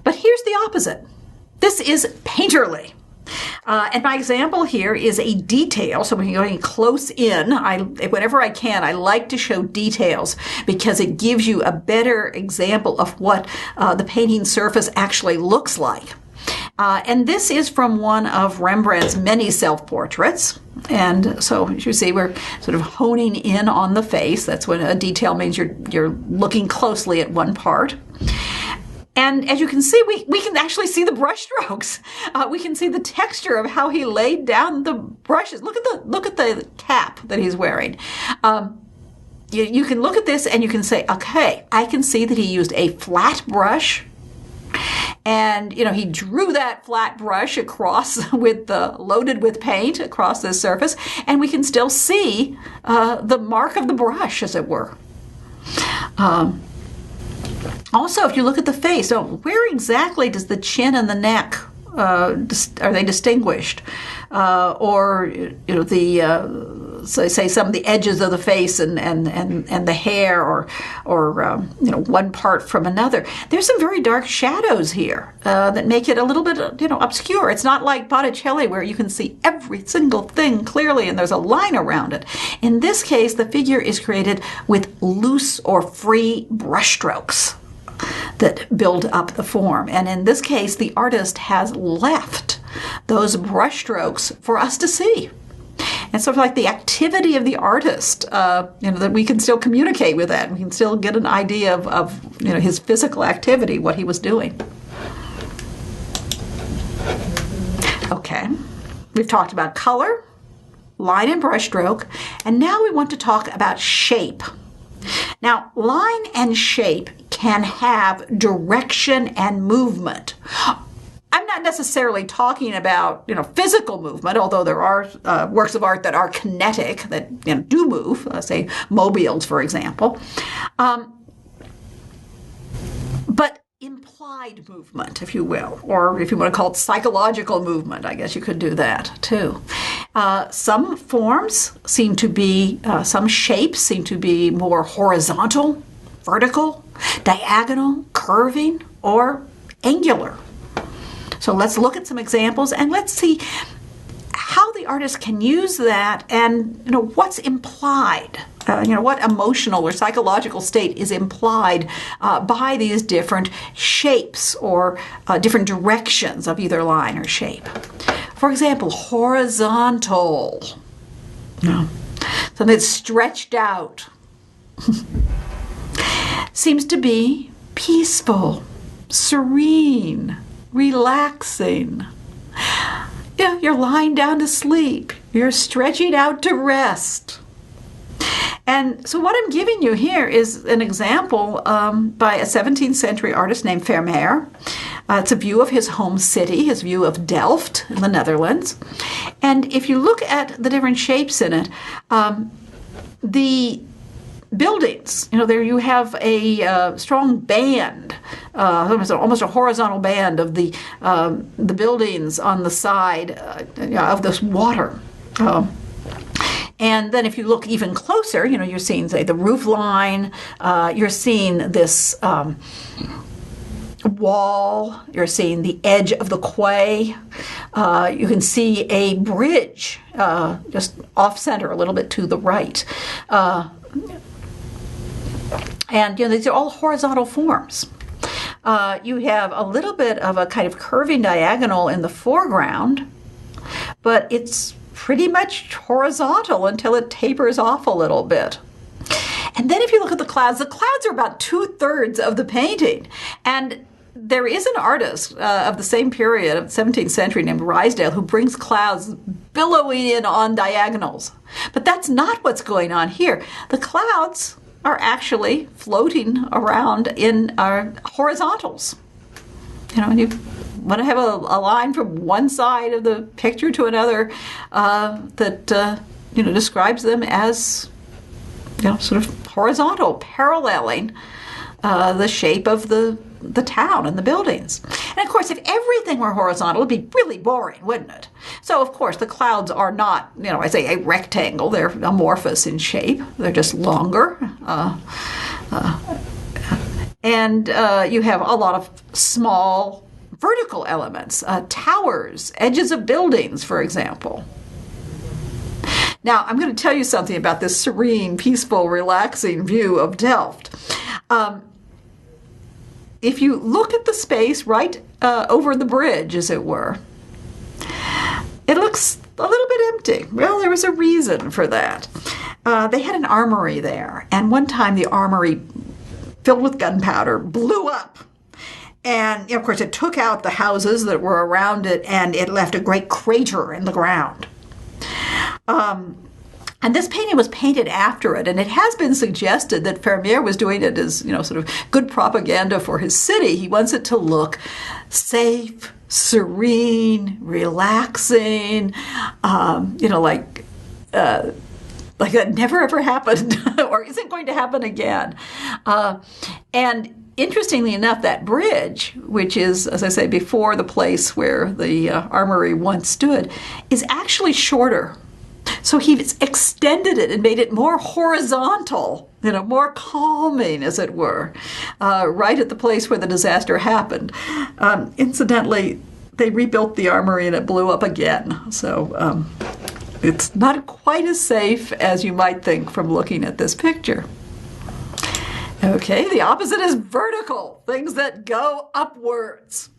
But here's the opposite. This is painterly. And my example here is a detail, so when you're going close in, whenever I can, I like to show details because it gives you a better example of what the painting surface actually looks like. And this is from one of Rembrandt's many self-portraits. And so, as you see, we're sort of honing in on the face. That's what a detail means. You're looking closely at one part. And as you can see, we can actually see the brush strokes. We can see the texture of how he laid down the brushes. Look at the cap that he's wearing. You can look at this and you can say, okay, I can see that he used a flat brush. And, he drew that flat brush across loaded with paint across this surface. And we can still see the mark of the brush, as it were. Also, if you look at the face, so where exactly does the chin and the neck, are they distinguished? So say some of the edges of the face and the hair or one part from another. There's some very dark shadows here that make it a little bit, obscure. It's not like Botticelli where you can see every single thing clearly and there's a line around it. In this case, the figure is created with loose or free brushstrokes that build up the form. And in this case, the artist has left those brushstrokes for us to see. And sort of like the activity of the artist, that we can still communicate with that. We can still get an idea of his physical activity, what he was doing. Okay, we've talked about color, line and brushstroke, and now we want to talk about shape. Now, line and shape can have direction and movement. I'm not necessarily talking about, physical movement, although there are works of art that are kinetic, that do move, say mobiles, for example. But implied movement, if you will, or if you want to call it psychological movement, I guess you could do that too. Some forms seem to be, some shapes seem to be more horizontal, vertical, diagonal, curving, or angular. So let's look at some examples and let's see how the artist can use that and what's implied, what emotional or psychological state is implied by these different shapes or different directions of either line or shape. For example, horizontal, something that's stretched out, seems to be peaceful, serene, relaxing. You're lying down to sleep. You're stretching out to rest. And so what I'm giving you here is an example by a 17th century artist named Vermeer. It's a view of his home city, his view of Delft in the Netherlands. And if you look at the different shapes in it, the buildings, there you have a strong band, almost a horizontal band of the buildings on the side of this water. And then if you look even closer, you're seeing, say, the roof line, you're seeing this wall, you're seeing the edge of the quay, you can see a bridge just off-center, a little bit to the right. And these are all horizontal forms. You have a little bit of a kind of curving diagonal in the foreground, but it's pretty much horizontal until it tapers off a little bit. And then if you look at the clouds are about 2/3 of the painting. And there is an artist of the same period of the 17th century named Ruysdael who brings clouds billowing in on diagonals. But that's not what's going on here. The clouds are actually floating around in our horizontals. And you want to have a line from one side of the picture to another that describes them as sort of horizontal, paralleling the shape of the town and the buildings. And of course, if everything were horizontal, it'd be really boring, wouldn't it? So of course, the clouds are not, I say a rectangle. They're amorphous in shape. They're just longer. And you have a lot of small vertical elements, towers, edges of buildings, for example. Now, I'm going to tell you something about this serene, peaceful, relaxing view of Delft. If you look at the space right over the bridge, as it were, it looks a little bit empty. Well, there was a reason for that. They had an armory there, and one time the armory, filled with gunpowder, blew up. And, of course, it took out the houses that were around it, and it left a great crater in the ground. And this painting was painted after it, and it has been suggested that Vermeer was doing it as, sort of good propaganda for his city. He wants it to look safe, serene, relaxing, like that never ever happened or isn't going to happen again. And interestingly enough, that bridge, which is, as I say, before the place where the armory once stood, is actually shorter. So he's extended it and made it more horizontal, more calming, as it were, right at the place where the disaster happened. Incidentally, they rebuilt the armory and it blew up again. So it's not quite as safe as you might think from looking at this picture. Okay, the opposite is vertical, things that go upwards.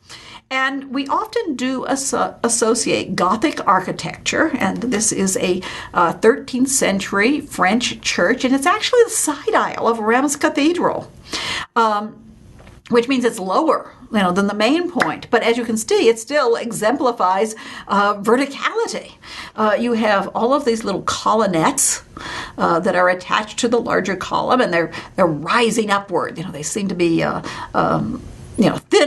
And we often do associate Gothic architecture, and this is a 13th century French church, and it's actually the side aisle of Reims Cathedral, which means it's lower, than the main point. But as you can see, it still exemplifies verticality. You have all of these little colonnettes that are attached to the larger column, and they're rising upward. They seem to be thin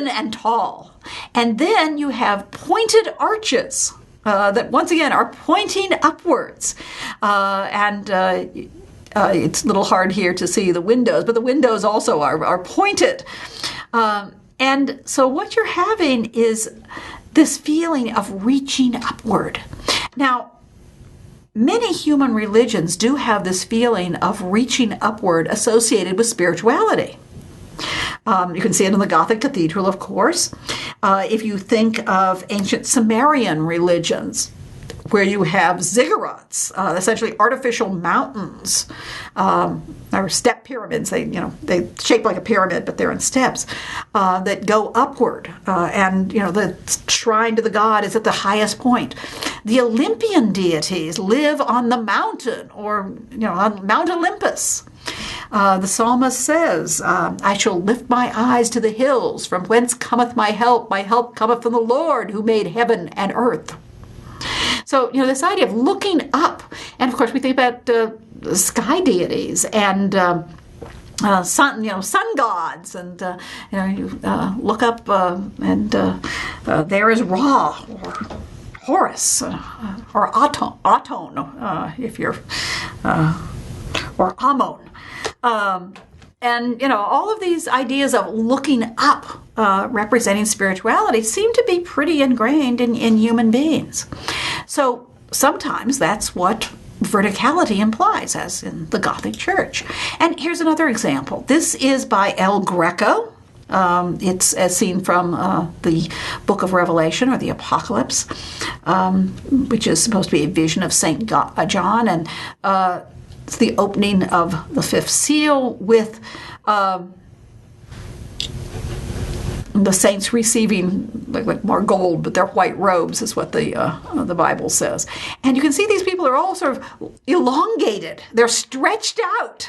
and tall. And then you have pointed arches that, once again, are pointing upwards. It's a little hard here to see the windows, but the windows also are pointed. And so what you're having is this feeling of reaching upward. Now, many human religions do have this feeling of reaching upward associated with spirituality. You can see it in the Gothic cathedral, of course. If you think of ancient Sumerian religions, where you have ziggurats, essentially artificial mountains, or step pyramids. They shape like a pyramid, but they're in steps that go upward. And the shrine to the god is at the highest point. The Olympian deities live on the mountain, or on Mount Olympus. The psalmist says, I shall lift my eyes to the hills, from whence cometh my help. My help cometh from the Lord, who made heaven and earth. So, this idea of looking up, and of course we think about sky deities and sun gods, and you look up and there is Ra, or Horus, or Aton, if you're, or Ammon. And, all of these ideas of looking up, representing spirituality, seem to be pretty ingrained in human beings. So sometimes that's what verticality implies, as in the Gothic church. And here's another example. This is by El Greco. It's as seen from the book of Revelation, or the Apocalypse, which is supposed to be a vision of St. John. And it's the opening of the fifth seal with the saints receiving like more gold, but they're white robes, is what the Bible says. And you can see these people are all sort of elongated. They're stretched out.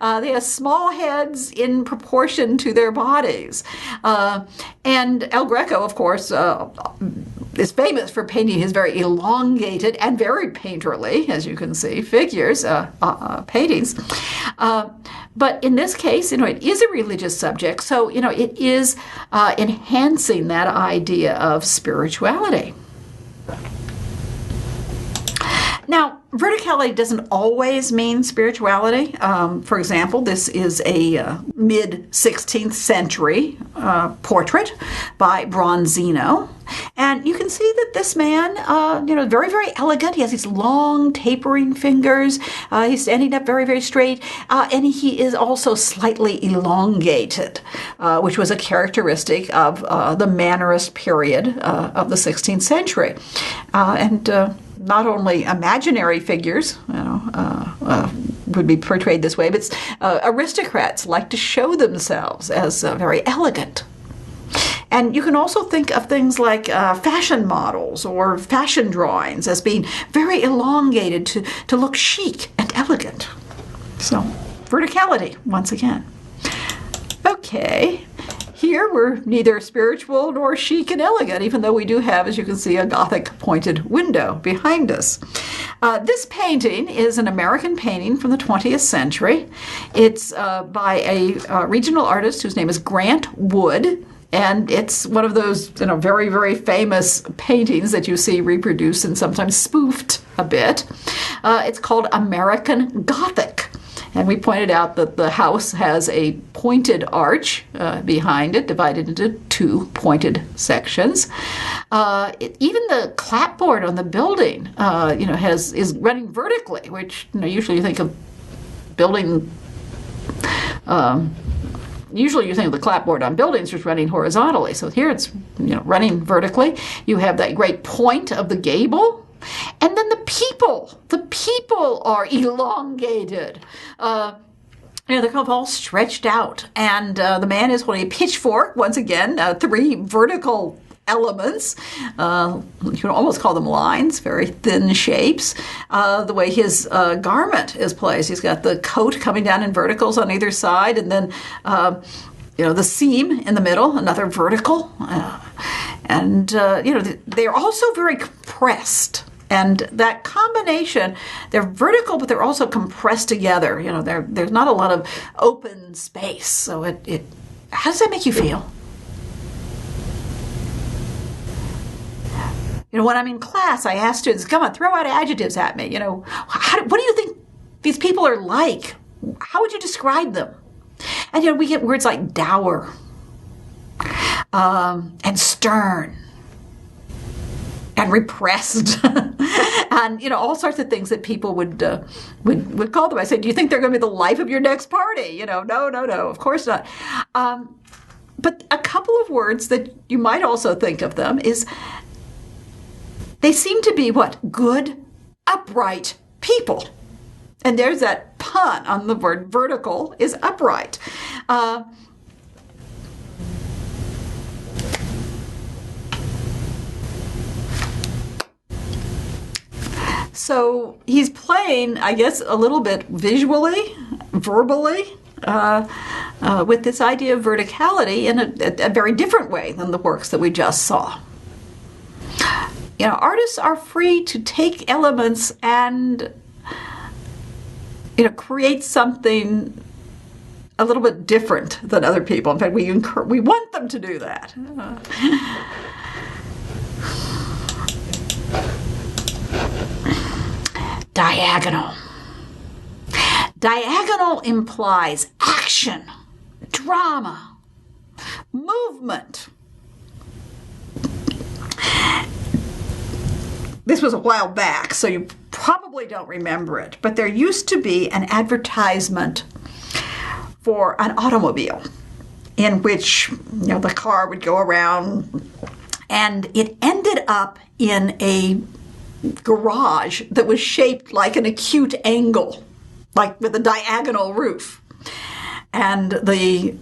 They have small heads in proportion to their bodies. And El Greco, of course, is famous for painting his very elongated and very painterly, as you can see, figures, paintings. But in this case, it is a religious subject, so, it is enhancing that idea of spirituality. Now, Verticality doesn't always mean spirituality. For example, this is a mid-16th century portrait by Bronzino. And you can see that this man, very, very elegant. He has these long, tapering fingers. He's standing up very, very straight. And he is also slightly elongated, which was a characteristic of the Mannerist period of the 16th century. Not only imaginary figures, would be portrayed this way, but aristocrats like to show themselves as very elegant. And you can also think of things like fashion models or fashion drawings as being very elongated to look chic and elegant. So, verticality, once again. Okay. Here, we're neither spiritual nor chic and elegant, even though we do have, as you can see, a Gothic pointed window behind us. This painting is an American painting from the 20th century. It's by a regional artist whose name is Grant Wood. And it's one of those, very, very famous paintings that you see reproduced and sometimes spoofed a bit. It's called American Gothic. And we pointed out that the house has a pointed arch behind it, divided into two pointed sections. Even the clapboard on the building, is running vertically, which usually you think of building. Usually you think of the clapboard on buildings just running horizontally. So here it's running vertically. You have that great point of the gable. And then the people are elongated. They're kind of all stretched out. And the man is holding a pitchfork, once again, three vertical elements. You can almost call them lines, very thin shapes. The way his garment is placed, he's got the coat coming down in verticals on either side, and then the seam in the middle, another vertical. They're also very compressed. And that combination, they're vertical, but they're also compressed together. There's not a lot of open space. So how does that make you feel? When I'm in class, I ask students, come on, throw out adjectives at me. What do you think these people are like? How would you describe them? And, we get words like dour and stern and repressed and, all sorts of things that people would call them. I say, do you think they're going to be the life of your next party? No, of course not. But a couple of words that you might also think of them is they seem to be good, upright people. And there's that pun on the word vertical is upright. So he's playing, I guess, a little bit visually, verbally, with this idea of verticality in a very different way than the works that we just saw. Artists are free to take elements and, create something a little bit different than other people. In fact, we want them to do that. Diagonal. Diagonal implies action, drama, movement. This was a while back, so you probably don't remember it, but there used to be an advertisement for an automobile in which, the car would go around, and it ended up in a garage that was shaped like an acute angle, like with a diagonal roof. And the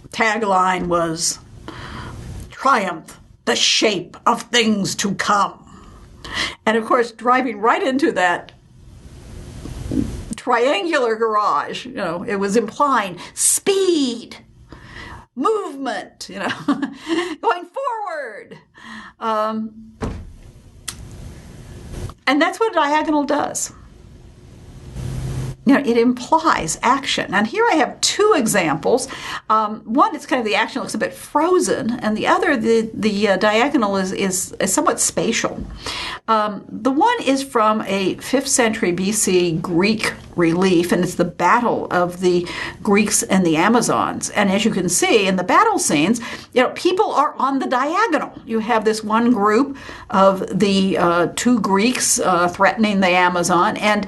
tagline was, "Triumph, the shape of things to come." And of course, driving right into that triangular garage, it was implying speed, movement, going forward. And that's what a diagonal does. it implies action. And here I have two examples. One, it's kind of the action looks a bit frozen, and the other, the diagonal is somewhat spatial. The one is from a 5th century BC Greek relief, and it's the battle of the Greeks and the Amazons. And as you can see in the battle scenes, people are on the diagonal. You have this one group of the two Greeks threatening the Amazon, and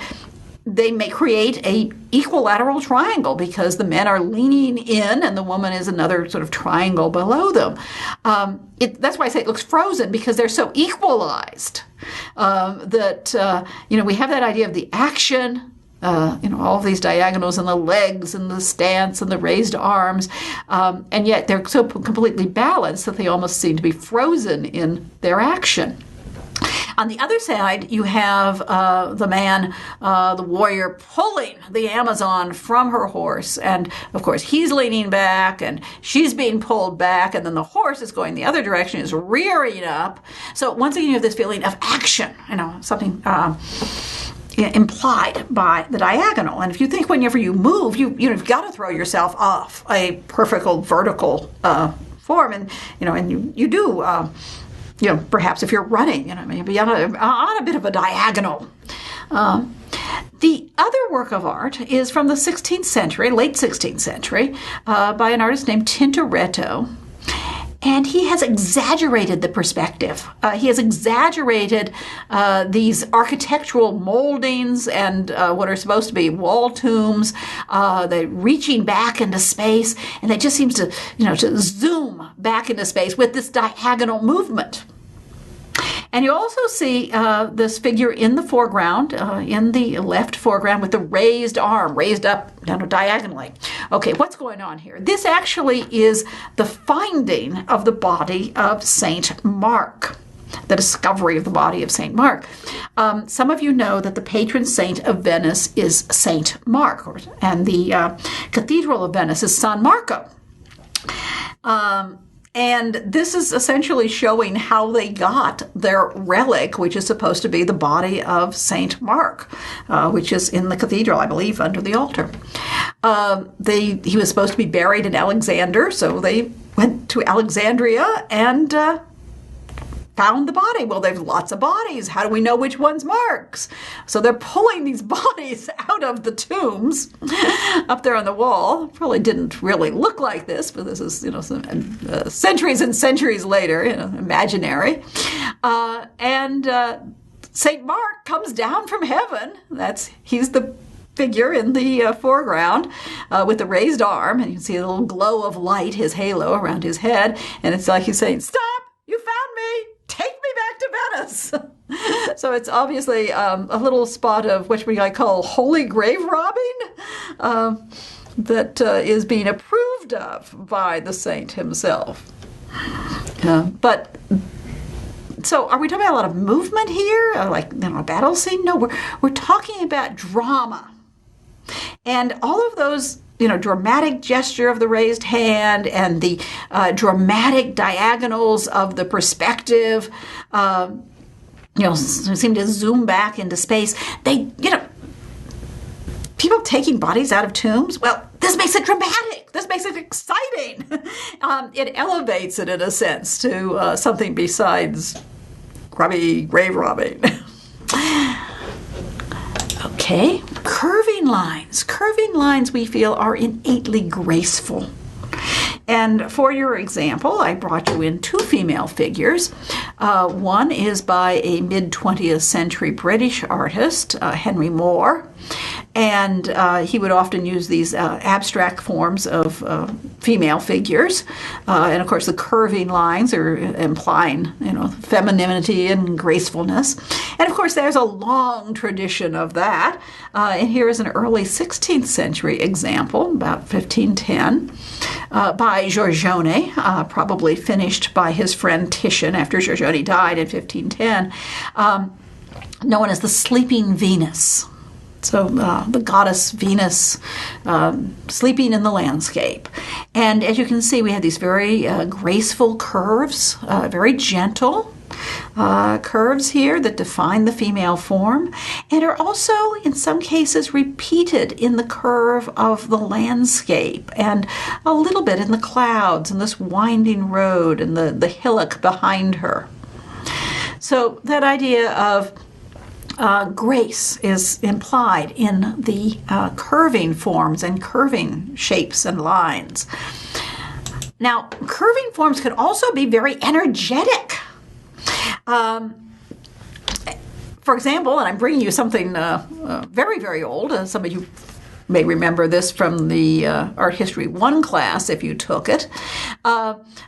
they may create a equilateral triangle because the men are leaning in and the woman is another sort of triangle below them. That's why I say it looks frozen, because they're so equalized that we have that idea of the action, all of these diagonals and the legs and the stance and the raised arms, and yet they're so completely balanced that they almost seem to be frozen in their action. On the other side, you have the man, the warrior, pulling the Amazon from her horse. And, of course, he's leaning back and she's being pulled back. And then the horse is going the other direction, is rearing up. So once again, you have this feeling of action, something implied by the diagonal. And if you think whenever you move, you've got to throw yourself off a perfect vertical form. And, and you do... perhaps if you're running, maybe on a bit of a diagonal. The other work of art is from the 16th century, late 16th century, by an artist named Tintoretto. And he has exaggerated the perspective. He has exaggerated these architectural moldings and what are supposed to be wall tombs. They're reaching back into space, and it just seems to, to zoom back into space with this diagonal movement. And you also see this figure in the foreground, in the left foreground, with the raised arm, raised up diagonally. Okay, what's going on here? This actually is the finding of the body of Saint Mark, the discovery of the body of Saint Mark. Some of you know that the patron saint of Venice is Saint Mark, and the Cathedral of Venice is San Marco. And this is essentially showing how they got their relic, which is supposed to be the body of Saint Mark, which is in the cathedral, I believe, under the altar. He was supposed to be buried in Alexander, so they went to Alexandria and found the body. Well, there's lots of bodies. How do we know which one's Mark's? So they're pulling these bodies out of the tombs up there on the wall. Probably didn't really look like this, but this is, centuries and centuries later, imaginary. And St. Mark comes down from heaven. He's the figure in the foreground with the raised arm, and you can see a little glow of light, his halo around his head, and it's like he's saying, "Stop! You found me! Take me back to Venice." So it's obviously a little spot of what we might call holy grave robbing that is being approved of by the saint himself. So are we talking about a lot of movement here, like a battle scene? No, we're talking about drama. And all of those dramatic gesture of the raised hand and the dramatic diagonals of the perspective, seem to zoom back into space. People taking bodies out of tombs, well, this makes it dramatic. This makes it exciting. It elevates it, in a sense, to something besides grubby grave robbing. Okay, curving lines. Curving lines, we feel, are innately graceful. And for your example, I brought you in two female figures. One is by a mid-20th century British artist, Henry Moore. And he would often use these abstract forms of female figures. And of course, the curving lines are implying, femininity and gracefulness. And of course, there's a long tradition of that. And here is an early 16th century example, about 1510, by Giorgione, probably finished by his friend Titian after Giorgione died in 1510, known as the Sleeping Venus. So the goddess Venus sleeping in the landscape. And as you can see, we have these very graceful curves, very gentle. curves here that define the female form and are also, in some cases, repeated in the curve of the landscape and a little bit in the clouds and this winding road and the hillock behind her. So that idea of grace is implied in the curving forms and curving shapes and lines. Now, curving forms can also be very energetic. For example, and I'm bringing you something very, very old. Some of you may remember this from the Art History 1 class if you took it.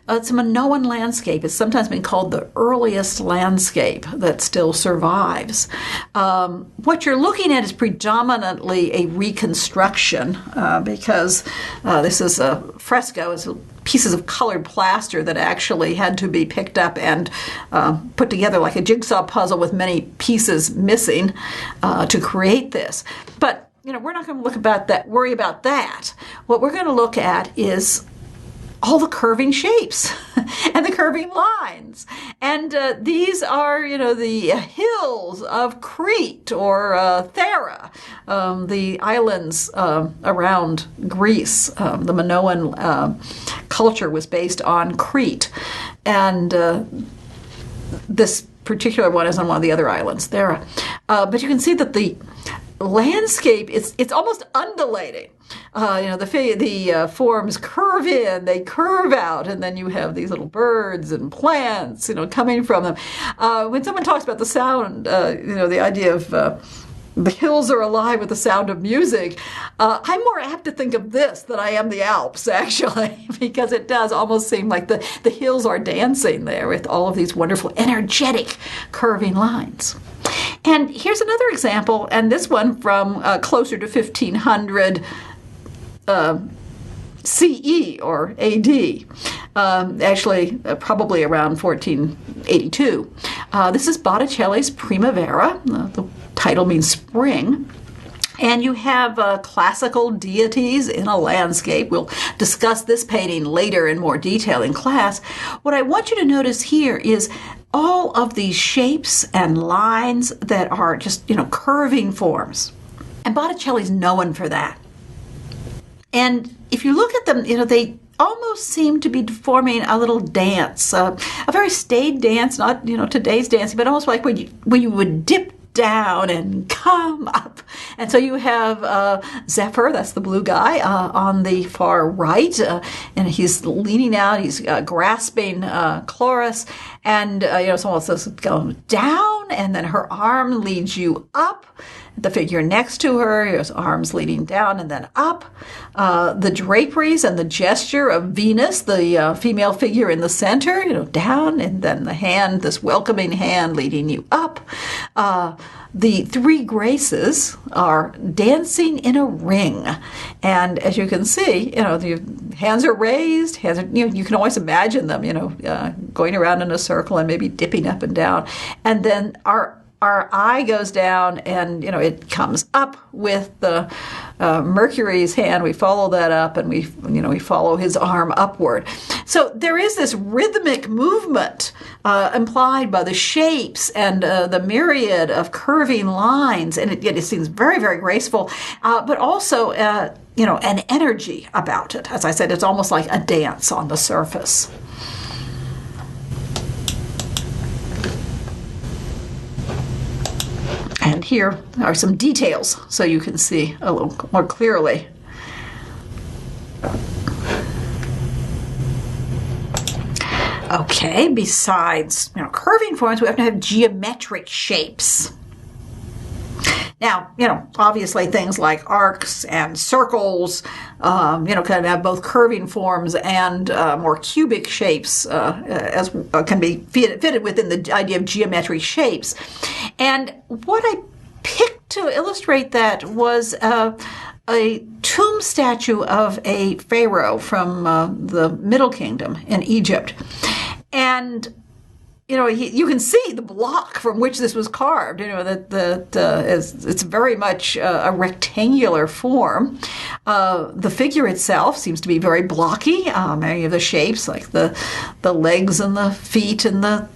It's a Minoan landscape. It's sometimes been called the earliest landscape that still survives. What you're looking at is predominantly a reconstruction because this is a fresco. It's pieces of colored plaster that actually had to be picked up and put together like a jigsaw puzzle with many pieces missing to create this. But we're not going to worry about that. What we're going to look at is all the curving shapes and the curving lines. And these are, the hills of Crete or Thera, the islands around Greece. The Minoan culture was based on Crete. And this particular one is on one of the other islands, Thera. But you can see that the landscape, it's almost undulating. The forms curve in, they curve out, and then you have these little birds and plants, coming from them. When someone talks about the sound, the idea of the hills are alive with the sound of music, I'm more apt to think of this than I am the Alps, actually, because it does almost seem like the hills are dancing there with all of these wonderful, energetic, curving lines. And here's another example, and this one from closer to 1500 CE or AD, actually probably around 1482. This is Botticelli's Primavera. The title means spring. And you have classical deities in a landscape. We'll discuss this painting later in more detail in class. What I want you to notice here is all of these shapes and lines that are just, curving forms. And Botticelli's known for that. And if you look at them, they almost seem to be forming a little dance, a very staid dance, not, today's dancing, but almost like when you would dip down and come up. And so you have Zephyr, that's the blue guy, on the far right, and he's leaning out, he's grasping Chloris, and someone says go down, and then her arm leads you up. The figure next to her, his arms leading down and then up. The draperies and the gesture of Venus, the female figure in the center, down, and then the hand, this welcoming hand leading you up. The three graces are dancing in a ring. And as you can see, the hands are raised, you can always imagine them, going around in a circle and maybe dipping up and down. And then our eye goes down and, it comes up with the Mercury's hand. We follow that up and we follow his arm upward. So there is this rhythmic movement implied by the shapes and the myriad of curving lines. And it seems very, very graceful, but also, an energy about it. As I said, it's almost like a dance on the surface. And here are some details so you can see a little more clearly. Okay, besides curving forms, we have to have geometric shapes. Now, obviously things like arcs and circles, kind of have both curving forms and more cubic shapes as can be fitted within the idea of geometric shapes. And what I picked to illustrate that was a tomb statue of a pharaoh from the Middle Kingdom in Egypt. And you can see the block from which this was carved, it's very much a rectangular form. The figure itself seems to be very blocky. Many of the shapes, like the legs and the feet and the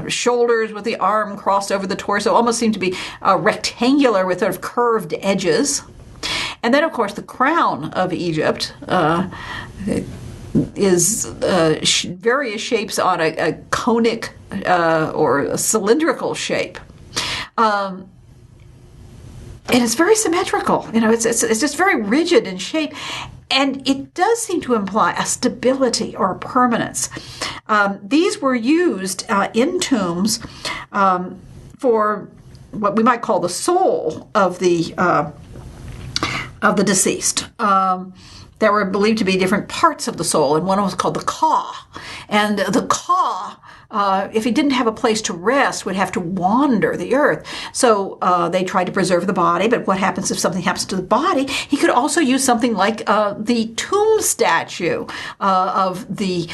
shoulders with the arm crossed over the torso almost seem to be rectangular with sort of curved edges. And then, of course, the crown of Egypt is various shapes on a conic or a cylindrical shape. And it's very symmetrical. It's just very rigid in shape. And it does seem to imply a stability or a permanence. These were used in tombs for what we might call the soul of the deceased. There were believed to be different parts of the soul, and one was called the ka. And the ka, if he didn't have a place to rest, would have to wander the earth. So they tried to preserve the body, but what happens if something happens to the body? He could also use something like the tomb statue of the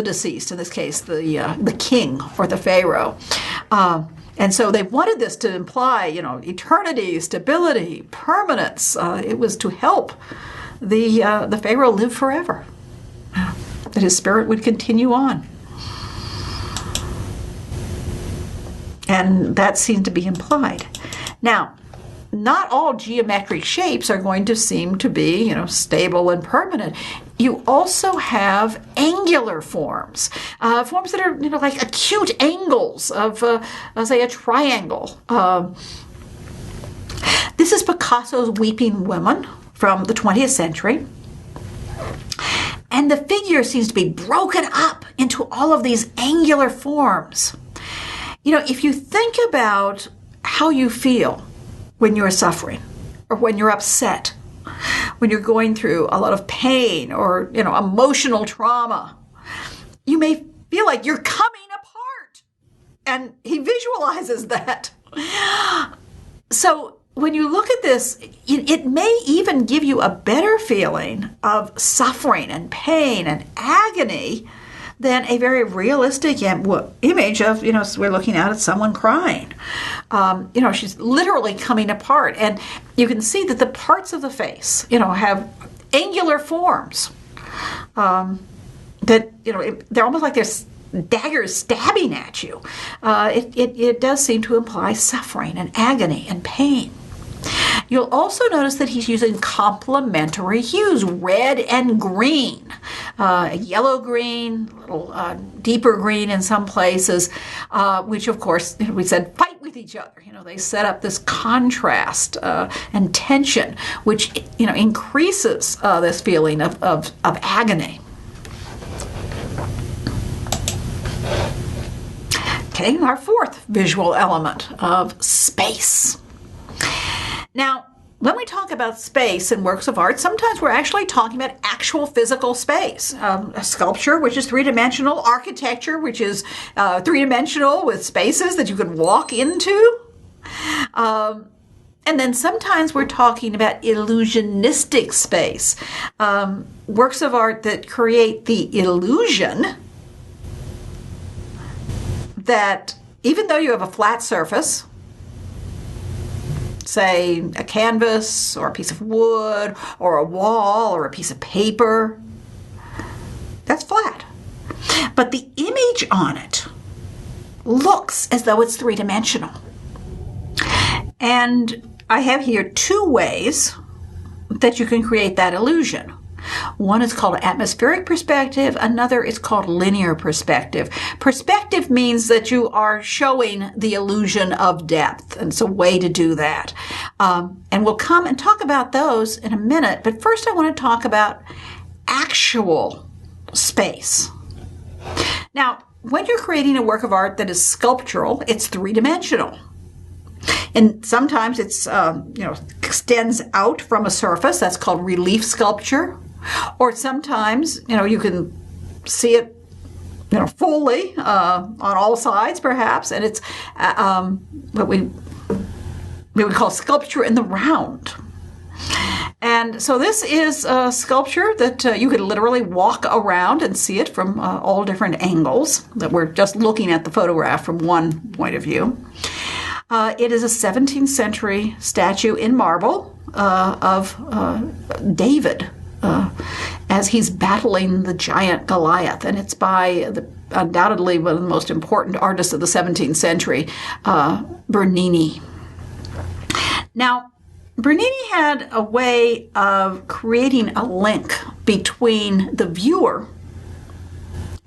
deceased, in this case, the king or the pharaoh. And so they wanted this to imply, eternity, stability, permanence. It was to help the pharaoh live forever, that his spirit would continue on. And that seemed to be implied. Now, not all geometric shapes are going to seem to be, stable and permanent. You also have angular forms, forms that are, like acute angles of, say, a triangle. This is Picasso's Weeping Women from the 20th century. And the figure seems to be broken up into all of these angular forms. If you think about how you feel when you're suffering or when you're upset, when you're going through a lot of pain or, emotional trauma, you may feel like you're coming apart. And he visualizes that. So when you look at this, it may even give you a better feeling of suffering and pain and agony than a very realistic image of, we're looking out at someone crying. She's literally coming apart. And you can see that the parts of the face, have angular forms that, they're almost like there's daggers stabbing at you. It does seem to imply suffering and agony and pain. You'll also notice that he's using complementary hues, red and green, yellow green, a little deeper green in some places, which of course we said fight with each other. They set up this contrast and tension, which increases this feeling of agony. Okay, our fourth visual element of space. Now, when we talk about space in works of art, sometimes we're actually talking about actual physical space. A sculpture, which is three-dimensional, architecture, which is three-dimensional with spaces that you can walk into. And then sometimes we're talking about illusionistic space, works of art that create the illusion that even though you have a flat surface, say a canvas or a piece of wood or a wall or a piece of paper, that's flat. But the image on it looks as though it's three-dimensional. And I have here two ways that you can create that illusion. One is called atmospheric perspective. Another is called linear perspective. Perspective means that you are showing the illusion of depth, and it's a way to do that. And we'll come and talk about those in a minute. But first I want to talk about actual space. Now, when you're creating a work of art that is sculptural, it's three-dimensional. And sometimes it's, extends out from a surface. That's called relief sculpture. Or sometimes, you can see it, fully on all sides, perhaps. And it's what we would call sculpture in the round. And so this is a sculpture that you could literally walk around and see it from all different angles, that we're just looking at the photograph from one point of view. It is a 17th century statue in marble of David, as he's battling the giant Goliath. And it's by undoubtedly one of the most important artists of the 17th century, Bernini. Now, Bernini had a way of creating a link between the viewer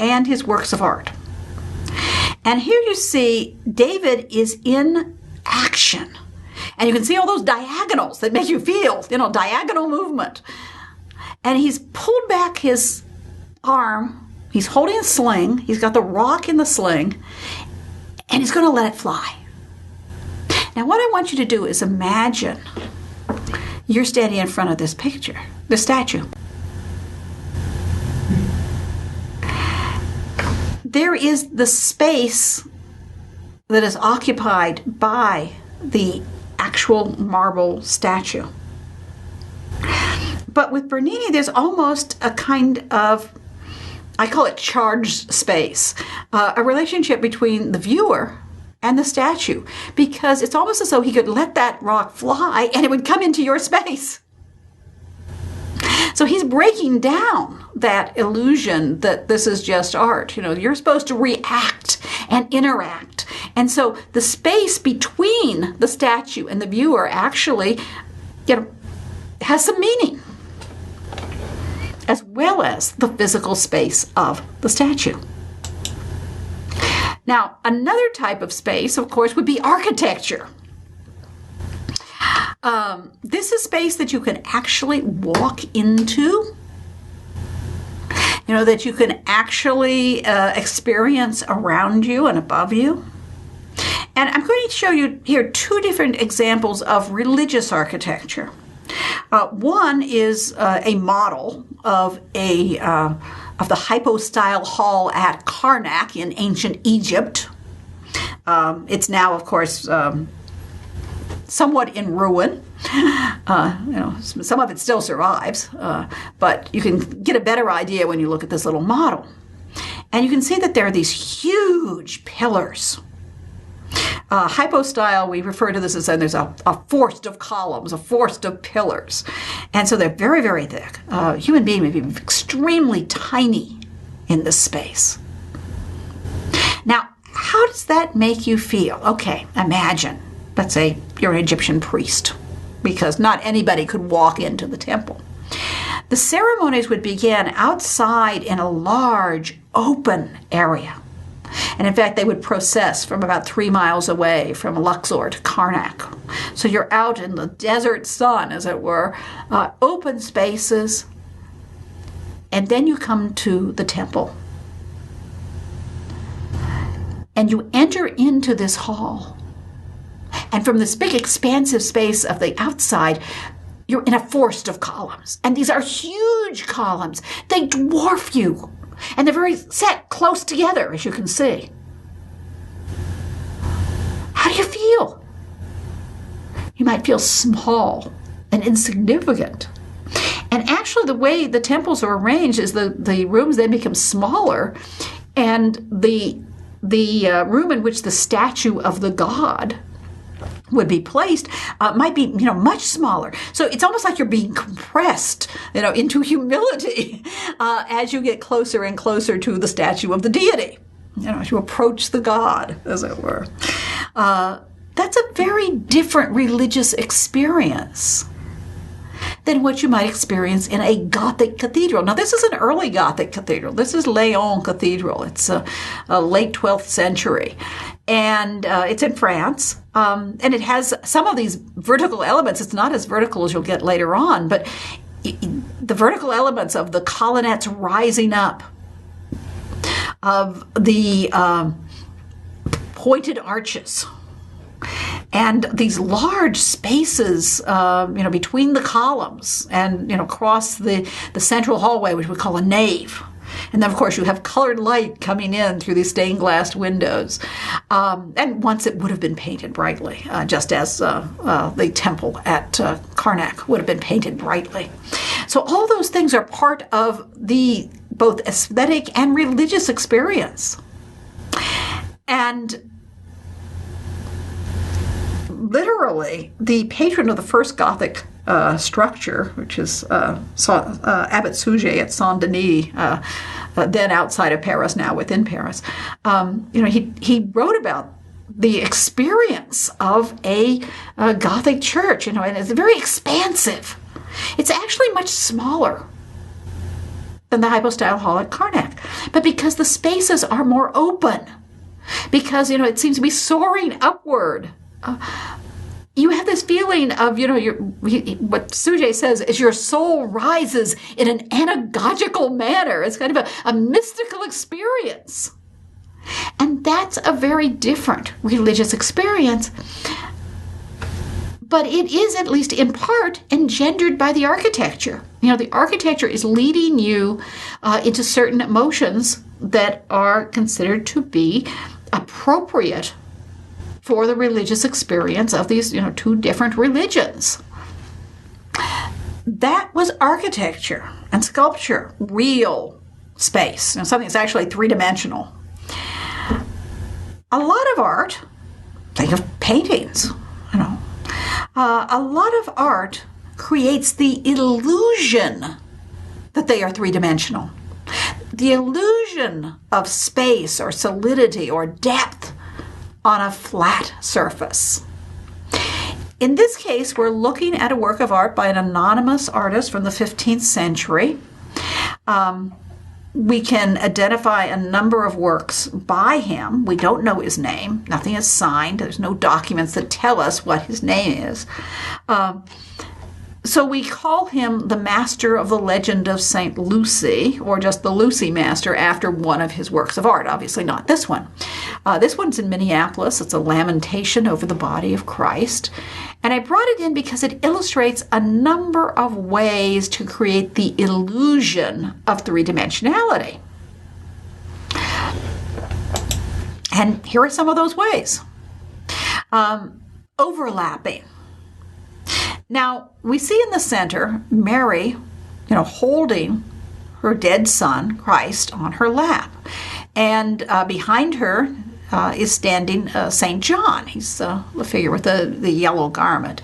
and his works of art. And here you see David is in action. And you can see all those diagonals that make you feel, diagonal movement. And he's pulled back his arm. He's holding a sling. He's got the rock in the sling. And he's going to let it fly. Now, what I want you to do is imagine you're standing in front of this picture, the statue. There is the space that is occupied by the actual marble statue. But with Bernini, there's almost a kind of, I call it charged space, a relationship between the viewer and the statue, because it's almost as though he could let that rock fly and it would come into your space. So he's breaking down that illusion that this is just art. You're supposed to react and interact. And so the space between the statue and the viewer actually, has some meaning, as well as the physical space of the statue. Now, another type of space, of course, would be architecture. This is space that you can actually walk into, that you can actually experience around you and above you. And I'm going to show you here two different examples of religious architecture. One is a model of the hypostyle hall at Karnak in ancient Egypt. It's now, of course, somewhat in ruin. Some of it still survives, but you can get a better idea when you look at this little model. And you can see that there are these huge pillars. Hypostyle, we refer to this as there's a forest of columns, a forest of pillars. And so they're very, very thick. A human being may be extremely tiny in this space. Now, how does that make you feel? Okay, imagine, let's say you're an Egyptian priest, because not anybody could walk into the temple. The ceremonies would begin outside in a large open area. And in fact, they would process from about 3 miles away from Luxor to Karnak. So you're out in the desert sun, as it were, open spaces. And then you come to the temple. And you enter into this hall. And from this big expansive space of the outside, you're in a forest of columns. And these are huge columns. They dwarf you. And they're very set close together, as you can see. How do you feel? You might feel small and insignificant. And actually, the way the temples are arranged is the rooms then become smaller, and the room in which the statue of the god would be placed might be, much smaller. So it's almost like you're being compressed, into humility as you get closer and closer to the statue of the deity, as you approach the god, as it were. That's a very different religious experience than what you might experience in a Gothic cathedral. Now, this is an early Gothic cathedral. This is Lyon Cathedral. It's a late 12th century. And it's in France. And it has some of these vertical elements. It's not as vertical as you'll get later on, but the vertical elements of the colonnettes rising up, of the pointed arches, and these large spaces, between the columns and, across the central hallway, which we call a nave. And then, of course, you have colored light coming in through these stained glass windows. And once it would have been painted brightly, just as the temple at Karnak would have been painted brightly. So all those things are part of the both aesthetic and religious experience. And literally, the patron of the first Gothic structure, which is Abbot Suger at Saint-Denis, then outside of Paris, now within Paris. He wrote about the experience of a Gothic church, and it's very expansive. It's actually much smaller than the hypostyle hall at Karnak, but because the spaces are more open, because it seems to be soaring upward. You have this feeling of, what Suger says is your soul rises in an anagogical manner. It's kind of a mystical experience. And that's a very different religious experience. But it is, at least in part, engendered by the architecture. The architecture is leading you into certain emotions that are considered to be appropriate for the religious experience of these, two different religions. That was architecture and sculpture, real space, something that's actually three-dimensional. A lot of art, think of paintings, a lot of art creates the illusion that they are three-dimensional. The illusion of space or solidity or depth on a flat surface. In this case, we're looking at a work of art by an anonymous artist from the 15th century. We can identify a number of works by him. We don't know his name. Nothing is signed. There's no documents that tell us what his name is. So we call him the master of the legend of St. Lucy, or just the Lucy Master, after one of his works of art. Obviously not this one. This one's in Minneapolis. It's a lamentation over the body of Christ. And I brought it in because it illustrates a number of ways to create the illusion of three-dimensionality. And here are some of those ways. Overlapping. Now, we see in the center Mary, holding her dead son, Christ, on her lap. And behind her is standing St. John. He's the figure with the yellow garment.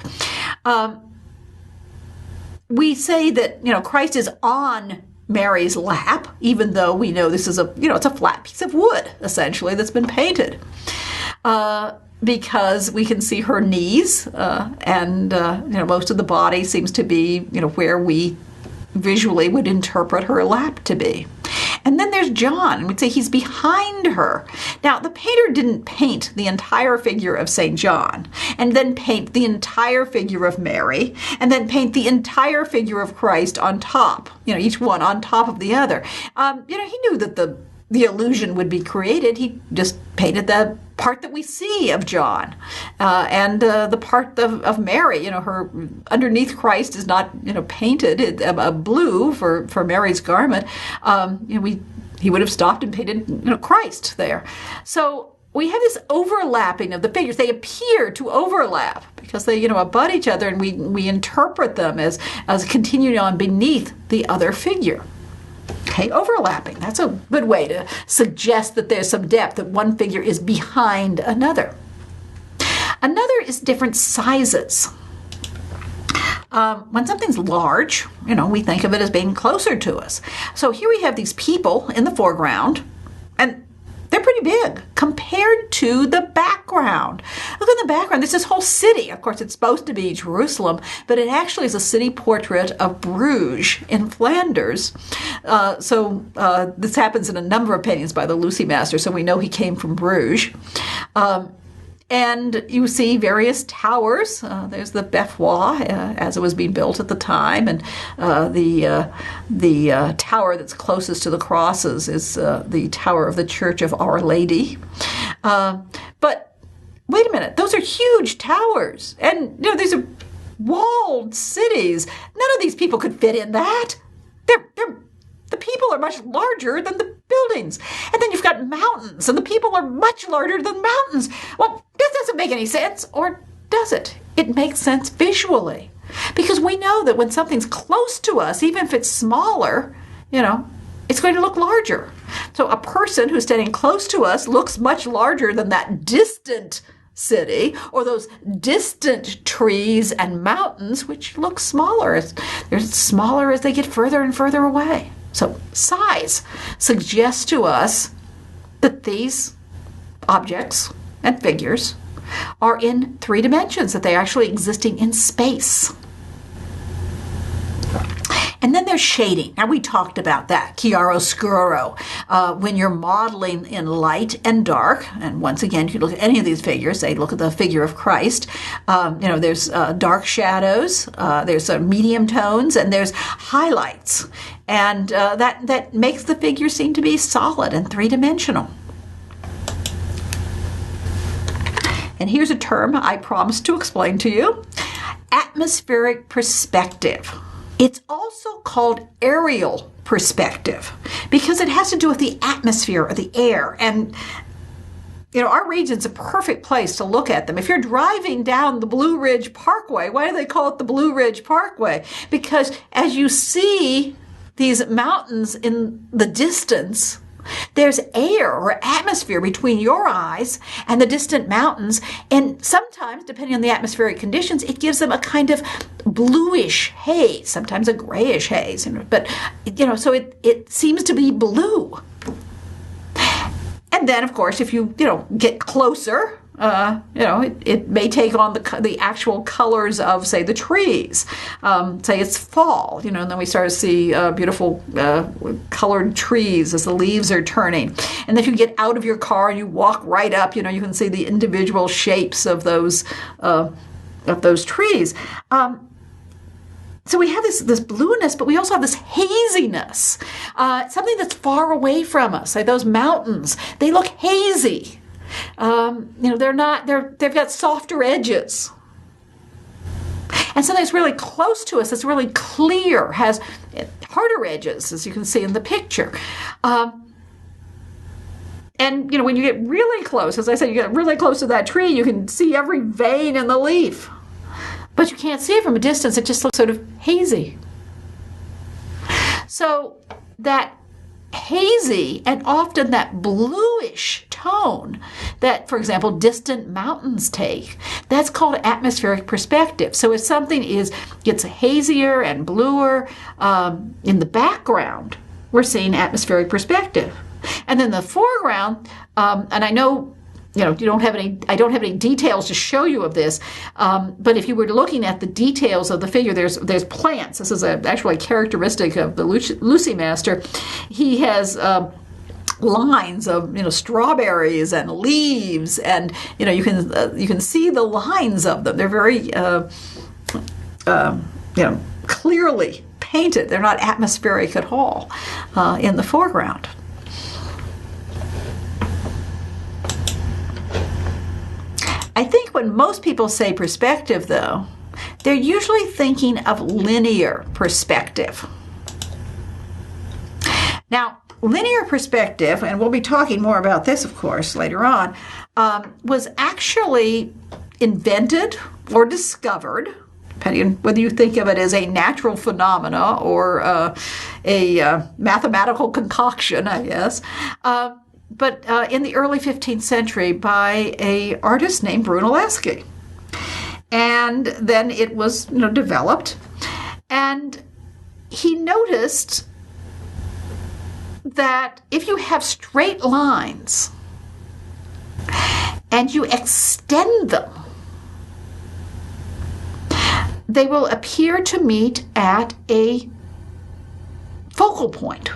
We say that, Christ is on Mary's lap, even though we know this is it's a flat piece of wood, essentially, that's been painted. Because we can see her knees, and most of the body seems to be where we visually would interpret her lap to be. And then there's John, and we'd say he's behind her. Now, the painter didn't paint the entire figure of St. John, and then paint the entire figure of Mary, and then paint the entire figure of Christ on top, each one on top of the other. He knew that the illusion would be created. He just painted the part that we see of John, and the part of Mary. Her underneath Christ is not painted blue for Mary's garment. He would have stopped and painted Christ there. So we have this overlapping of the figures. They appear to overlap because they abut each other, and we interpret them as continuing on beneath the other figure. Okay, overlapping. That's a good way to suggest that there's some depth, that one figure is behind another. Another is different sizes. When something's large, we think of it as being closer to us. So here we have these people in the foreground, and they're pretty big compared to the background. Look in the background. There's this whole city. Of course, it's supposed to be Jerusalem, but it actually is a city portrait of Bruges in Flanders. This happens in a number of paintings by the Lucy Master, so we know he came from Bruges. And you see various towers. There's the Beffroi, as it was being built at the time, and the tower that's closest to the crosses is the tower of the Church of Our Lady. But wait a minute, those are huge towers, and these are walled cities. None of these people could fit in that. The people are much larger than the buildings. And then you've got mountains, and the people are much larger than mountains. Well, this doesn't make any sense, or does it? It makes sense visually. Because we know that when something's close to us, even if it's smaller, it's going to look larger. So a person who's standing close to us looks much larger than that distant city, or those distant trees and mountains, which look smaller. They're smaller as they get further and further away. So size suggests to us that these objects and figures are in 3 dimensions, that they're actually existing in space. And then there's shading. Now, we talked about that, chiaroscuro, when you're modeling in light and dark. And once again, if you look at any of these figures, they look at the figure of Christ. There's dark shadows, there's medium tones, and there's highlights. And that makes the figure seem to be solid and 3-dimensional. And here's a term I promised to explain to you: atmospheric perspective. It's also called aerial perspective because it has to do with the atmosphere or the air. And, our region's a perfect place to look at them. If you're driving down the Blue Ridge Parkway, why do they call it the Blue Ridge Parkway? Because as you see these mountains in the distance, there's air or atmosphere between your eyes and the distant mountains, and sometimes, depending on the atmospheric conditions, it gives them a kind of bluish haze, sometimes a grayish haze. But so it seems to be blue. And then, of course, if you get closer, it may take on the actual colors of, say, the trees. Say it's fall, and then we start to see beautiful colored trees as the leaves are turning. And if you get out of your car and you walk right up, you can see the individual shapes of those trees. So we have this blueness, but we also have this haziness, something that's far away from us. Like those mountains, they look hazy. They've got softer edges. And something that's really close to us, that's really clear, has harder edges, as you can see in the picture. And when you get really close, as I said, you get really close to that tree, you can see every vein in the leaf. But you can't see it from a distance. It just looks sort of hazy. So that hazy and often that bluish tone that, for example, distant mountains take, that's called atmospheric perspective. So if something gets hazier and bluer in the background, we're seeing atmospheric perspective. And then the foreground, and I know I don't have any details to show you of this, but if you were looking at the details of the figure, there's plants. This is actually a characteristic of the Lucy Master. He has lines of strawberries and leaves, and you can see the lines of them. They're very clearly painted. They're not atmospheric at all in the foreground. I think when most people say perspective, though, they're usually thinking of linear perspective. Now, linear perspective, and we'll be talking more about this, of course, later on, was actually invented or discovered, depending on whether you think of it as a natural phenomena or a mathematical concoction, I guess, but in the early 15th century by an artist named Brunelleschi. And then it was developed. And he noticed that if you have straight lines and you extend them, they will appear to meet at a focal point,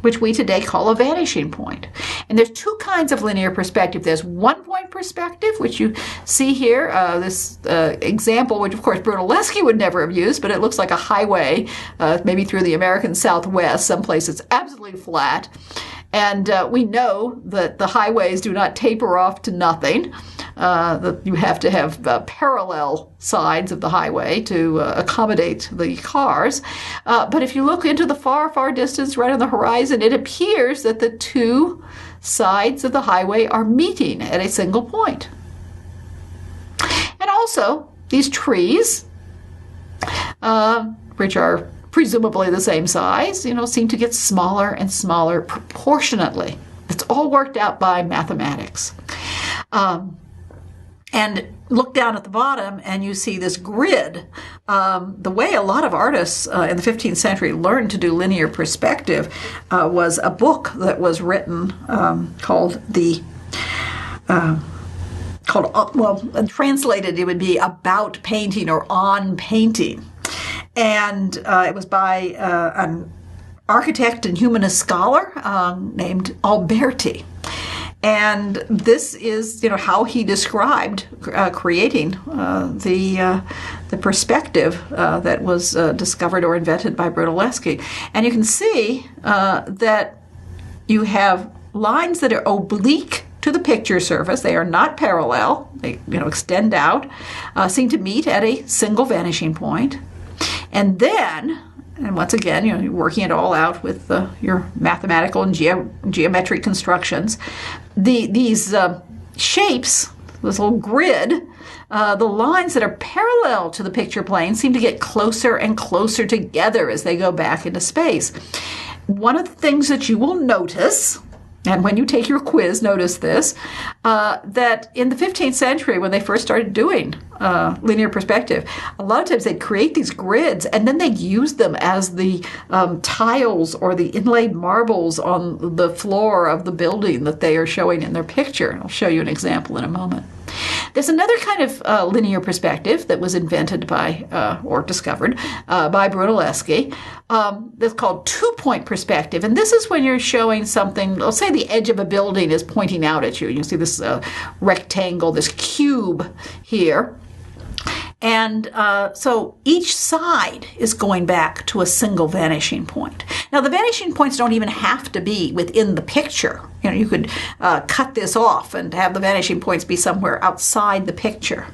which we today call a vanishing point. And there's 2 kinds of linear perspective. There's one-point perspective, which you see here, this example, which of course Brunelleschi would never have used, but it looks like a highway, maybe through the American Southwest, someplace it's absolutely flat. And we know that the highways do not taper off to nothing. That you have to have parallel sides of the highway to accommodate the cars. But if you look into the far, far distance right on the horizon, it appears that the 2 sides of the highway are meeting at a single point. And also, these trees, which are presumably the same size, seem to get smaller and smaller proportionately. It's all worked out by mathematics. And look down at the bottom and you see this grid. The way a lot of artists in the 15th century learned to do linear perspective was a book that was written called translated it would be About Painting or On Painting. And it was by an architect and humanist scholar named Alberti. And this is, how he described creating the perspective that was discovered or invented by Brunelleschi. And you can see that you have lines that are oblique to the picture surface. They are not parallel. They, extend out, seem to meet at a single vanishing point. And then, and once again, you're working it all out with your mathematical and geometric constructions. These shapes, this little grid, the lines that are parallel to the picture plane seem to get closer and closer together as they go back into space. One of the things that you will notice, and when you take your quiz, notice this, that in the 15th century, when they first started doing linear perspective, a lot of times they'd create these grids and then they'd use them as the tiles or the inlaid marbles on the floor of the building that they are showing in their picture. I'll show you an example in a moment. There's another kind of linear perspective that was invented by, or discovered, by Brunelleschi. That's called two-point perspective. And this is when you're showing something, let's say the edge of a building is pointing out at you. You see this rectangle, this cube here. And so each side is going back to a single vanishing point. Now, the vanishing points don't even have to be within the picture. You could cut this off and have the vanishing points be somewhere outside the picture.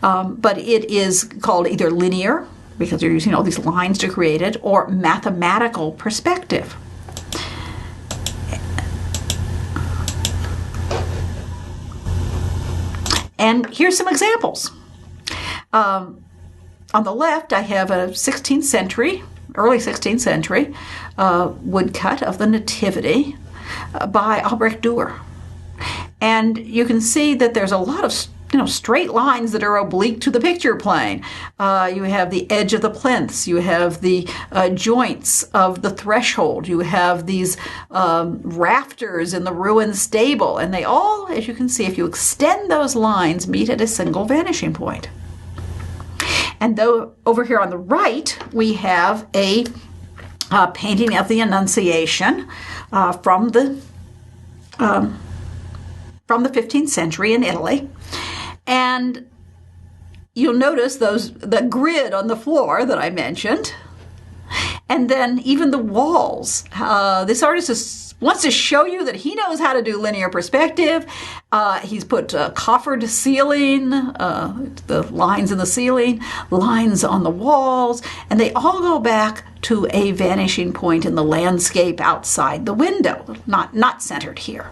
But it is called either linear, because you're using all these lines to create it, or mathematical perspective. And here's some examples. On the left, I have a 16th century, early 16th century woodcut of the Nativity by Albrecht Dürer. And you can see that there's a lot of straight lines that are oblique to the picture plane. You have the edge of the plinths. You have the joints of the threshold. You have these rafters in the ruined stable. And they all, as you can see, if you extend those lines, meet at a single vanishing point. And though over here on the right, we have a painting of the Annunciation from the 15th century in Italy. And you'll notice the grid on the floor that I mentioned. And then even the walls. This artist wants to show you that he knows how to do linear perspective. He's put coffered ceiling, the lines in the ceiling, lines on the walls, and they all go back to a vanishing point in the landscape outside the window, not centered here.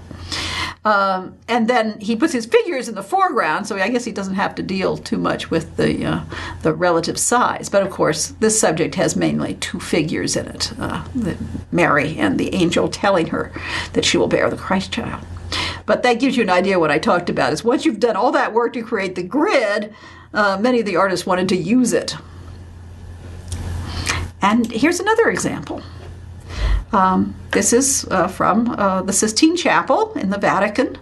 And then he puts his figures in the foreground, so I guess he doesn't have to deal too much with the relative size. But of course, this subject has mainly two figures in it, Mary and the angel telling her that she will bear the Christ child. But that gives you an idea what I talked about, is once you've done all that work to create the grid, many of the artists wanted to use it. And here's another example. This is from the Sistine Chapel in the Vatican.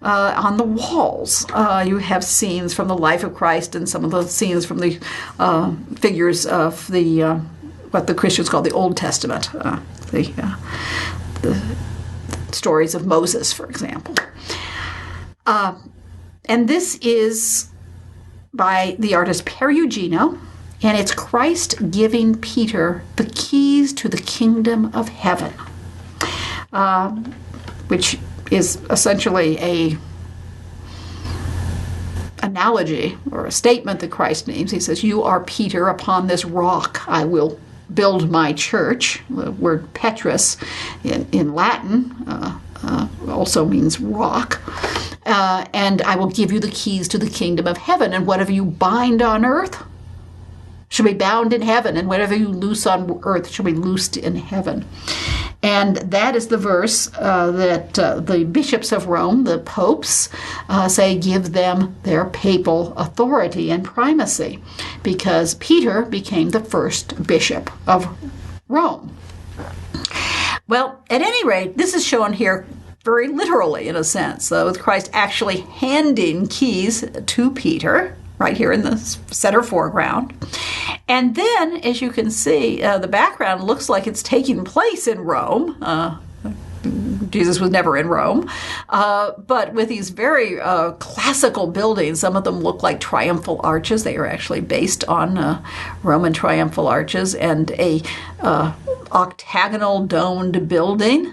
On the walls, you have scenes from the life of Christ and some of the scenes from the figures of the what the Christians call the Old Testament, the stories of Moses, for example. And this is by the artist Perugino. And it's Christ giving Peter the keys to the kingdom of heaven, which is essentially a analogy or a statement that Christ names. He says, "You are Peter, upon this rock I will build my church." The word Petrus in Latin also means rock. "And I will give you the keys to the kingdom of heaven, and whatever you bind on earth shall be bound in heaven, and whatever you loose on earth shall be loosed in heaven." And that is the verse that the bishops of Rome, the popes, say give them their papal authority and primacy, because Peter became the first bishop of Rome. Well, at any rate, this is shown here very literally, in a sense, with Christ actually handing keys to Peter, right here in the center foreground. And then, as you can see, the background looks like it's taking place in Rome. Jesus was never in Rome, but with these very classical buildings. Some of them look like triumphal arches. They are actually based on Roman triumphal arches, and a octagonal domed building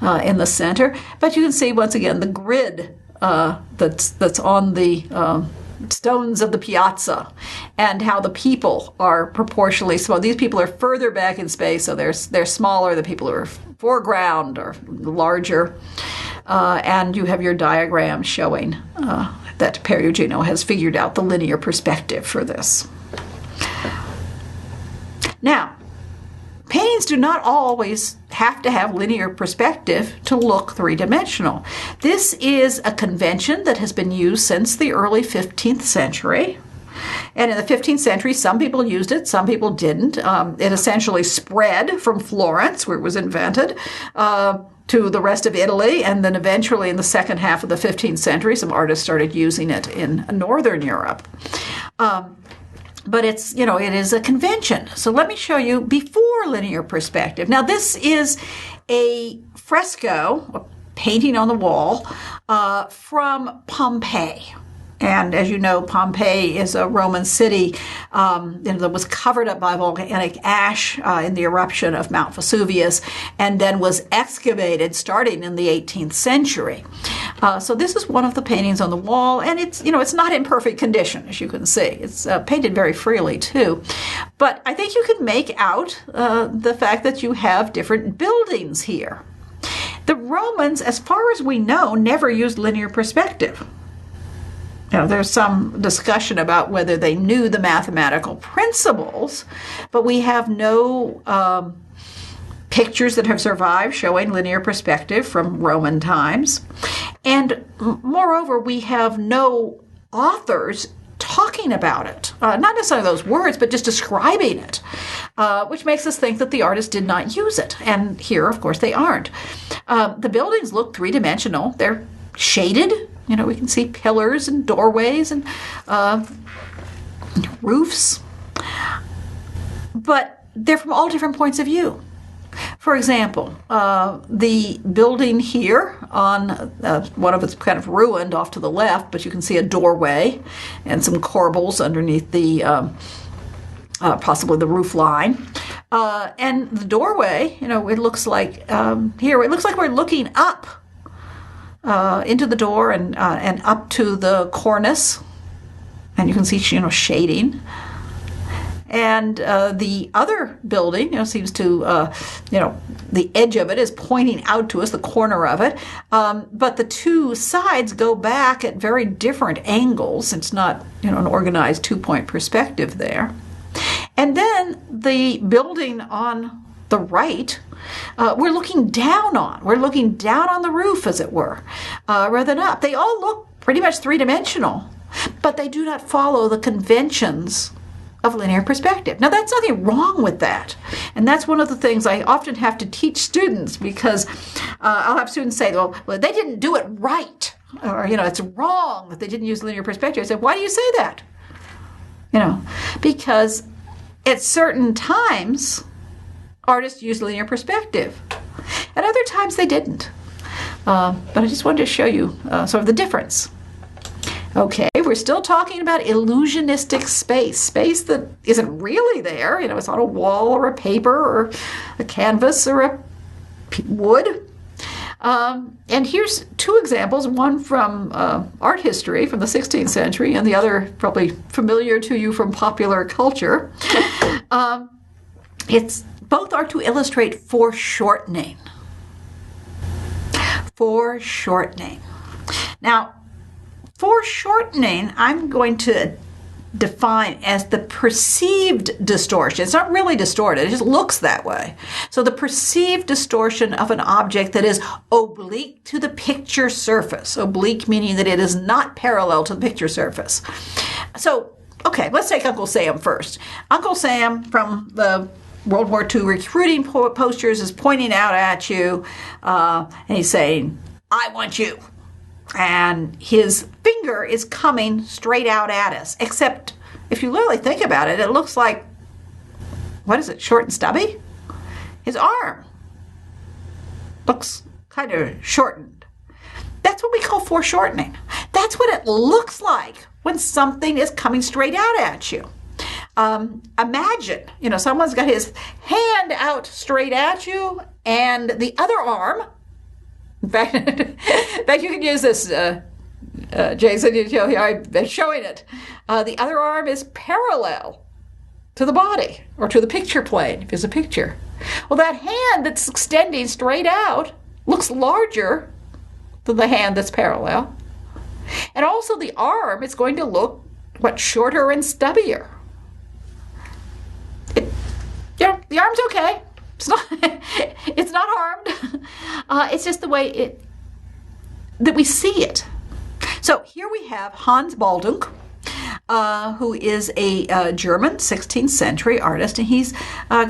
in the center. But you can see once again the grid that's on the stones of the piazza, and how the people are proportionally small. These people are further back in space, so they're smaller. The people who are foreground are larger. And you have your diagram showing that Perugino has figured out the linear perspective for this. Now, paintings do not always have to have linear perspective to look three-dimensional. This is a convention that has been used since the early 15th century. And in the 15th century, some people used it, some people didn't. It essentially spread from Florence, where it was invented, to the rest of Italy, and then eventually in the second half of the 15th century, some artists started using it in Northern Europe. But it is a convention. So let me show you before linear perspective. Now, this is a fresco, a painting on the wall, from Pompeii. And as you know, Pompeii is a Roman city that was covered up by volcanic ash in the eruption of Mount Vesuvius, and then was excavated starting in the 18th century. So this is one of the paintings on the wall, and it's not in perfect condition, as you can see. It's painted very freely too, but I think you can make out the fact that you have different buildings here. The Romans, as far as we know, never used linear perspective. There's some discussion about whether they knew the mathematical principles, but we have no pictures that have survived showing linear perspective from Roman times. And moreover, we have no authors talking about it, not necessarily those words, but just describing it, which makes us think that the artist did not use it. And here, of course, they aren't. The buildings look three-dimensional. They're shaded. We can see pillars and doorways and roofs, but they're from all different points of view. For example, the building here on one of it's kind of ruined off to the left, but you can see a doorway and some corbels underneath the possibly the roof line. And the doorway, it looks like here, it looks like we're looking up into the door and up to the cornice, and you can see shading. And the other building, seems to the edge of it is pointing out to us, the corner of it, but the two sides go back at very different angles. It's not an organized two-point perspective there. And then the building on the right, we're looking down on. We're looking down on the roof, as it were, rather than up. They all look pretty much three-dimensional, but they do not follow the conventions of linear perspective. Now, that's nothing wrong with that. And that's one of the things I often have to teach students, because I'll have students say, well, they didn't do it right, or, it's wrong that they didn't use linear perspective. I say, why do you say that? Because at certain times, artists use linear perspective. At other times, they didn't. But I just wanted to show you sort of the difference. Okay, we're still talking about illusionistic space that isn't really there. It's on a wall or a paper or a canvas or a wood. And here's two examples, one from art history from the 16th century, and the other probably familiar to you from popular culture. Both are to illustrate foreshortening. Foreshortening. Now, foreshortening, I'm going to defined as the perceived distortion. It's not really distorted, it just looks that way. So the perceived distortion of an object that is oblique to the picture surface. Oblique meaning that it is not parallel to the picture surface. So, okay, let's take Uncle Sam first. Uncle Sam from the World War II recruiting posters is pointing out at you, and he's saying, "I want you." And his finger is coming straight out at us. Except, if you literally think about it, it looks like, what is it, short and stubby? His arm looks kind of shortened. That's what we call foreshortening. That's what it looks like when something is coming straight out at you. Imagine, someone's got his hand out straight at you, and the other arm, in fact, you can use this, Jason, I've been showing it. The other arm is parallel to the body, or to the picture plane, if there's a picture. Well, that hand that's extending straight out looks larger than the hand that's parallel. And also the arm is going to look, shorter and stubbier. The arm's okay. It's not harmed. It's just the way that we see it. So here we have Hans Baldung, who is a German 16th century artist, and he's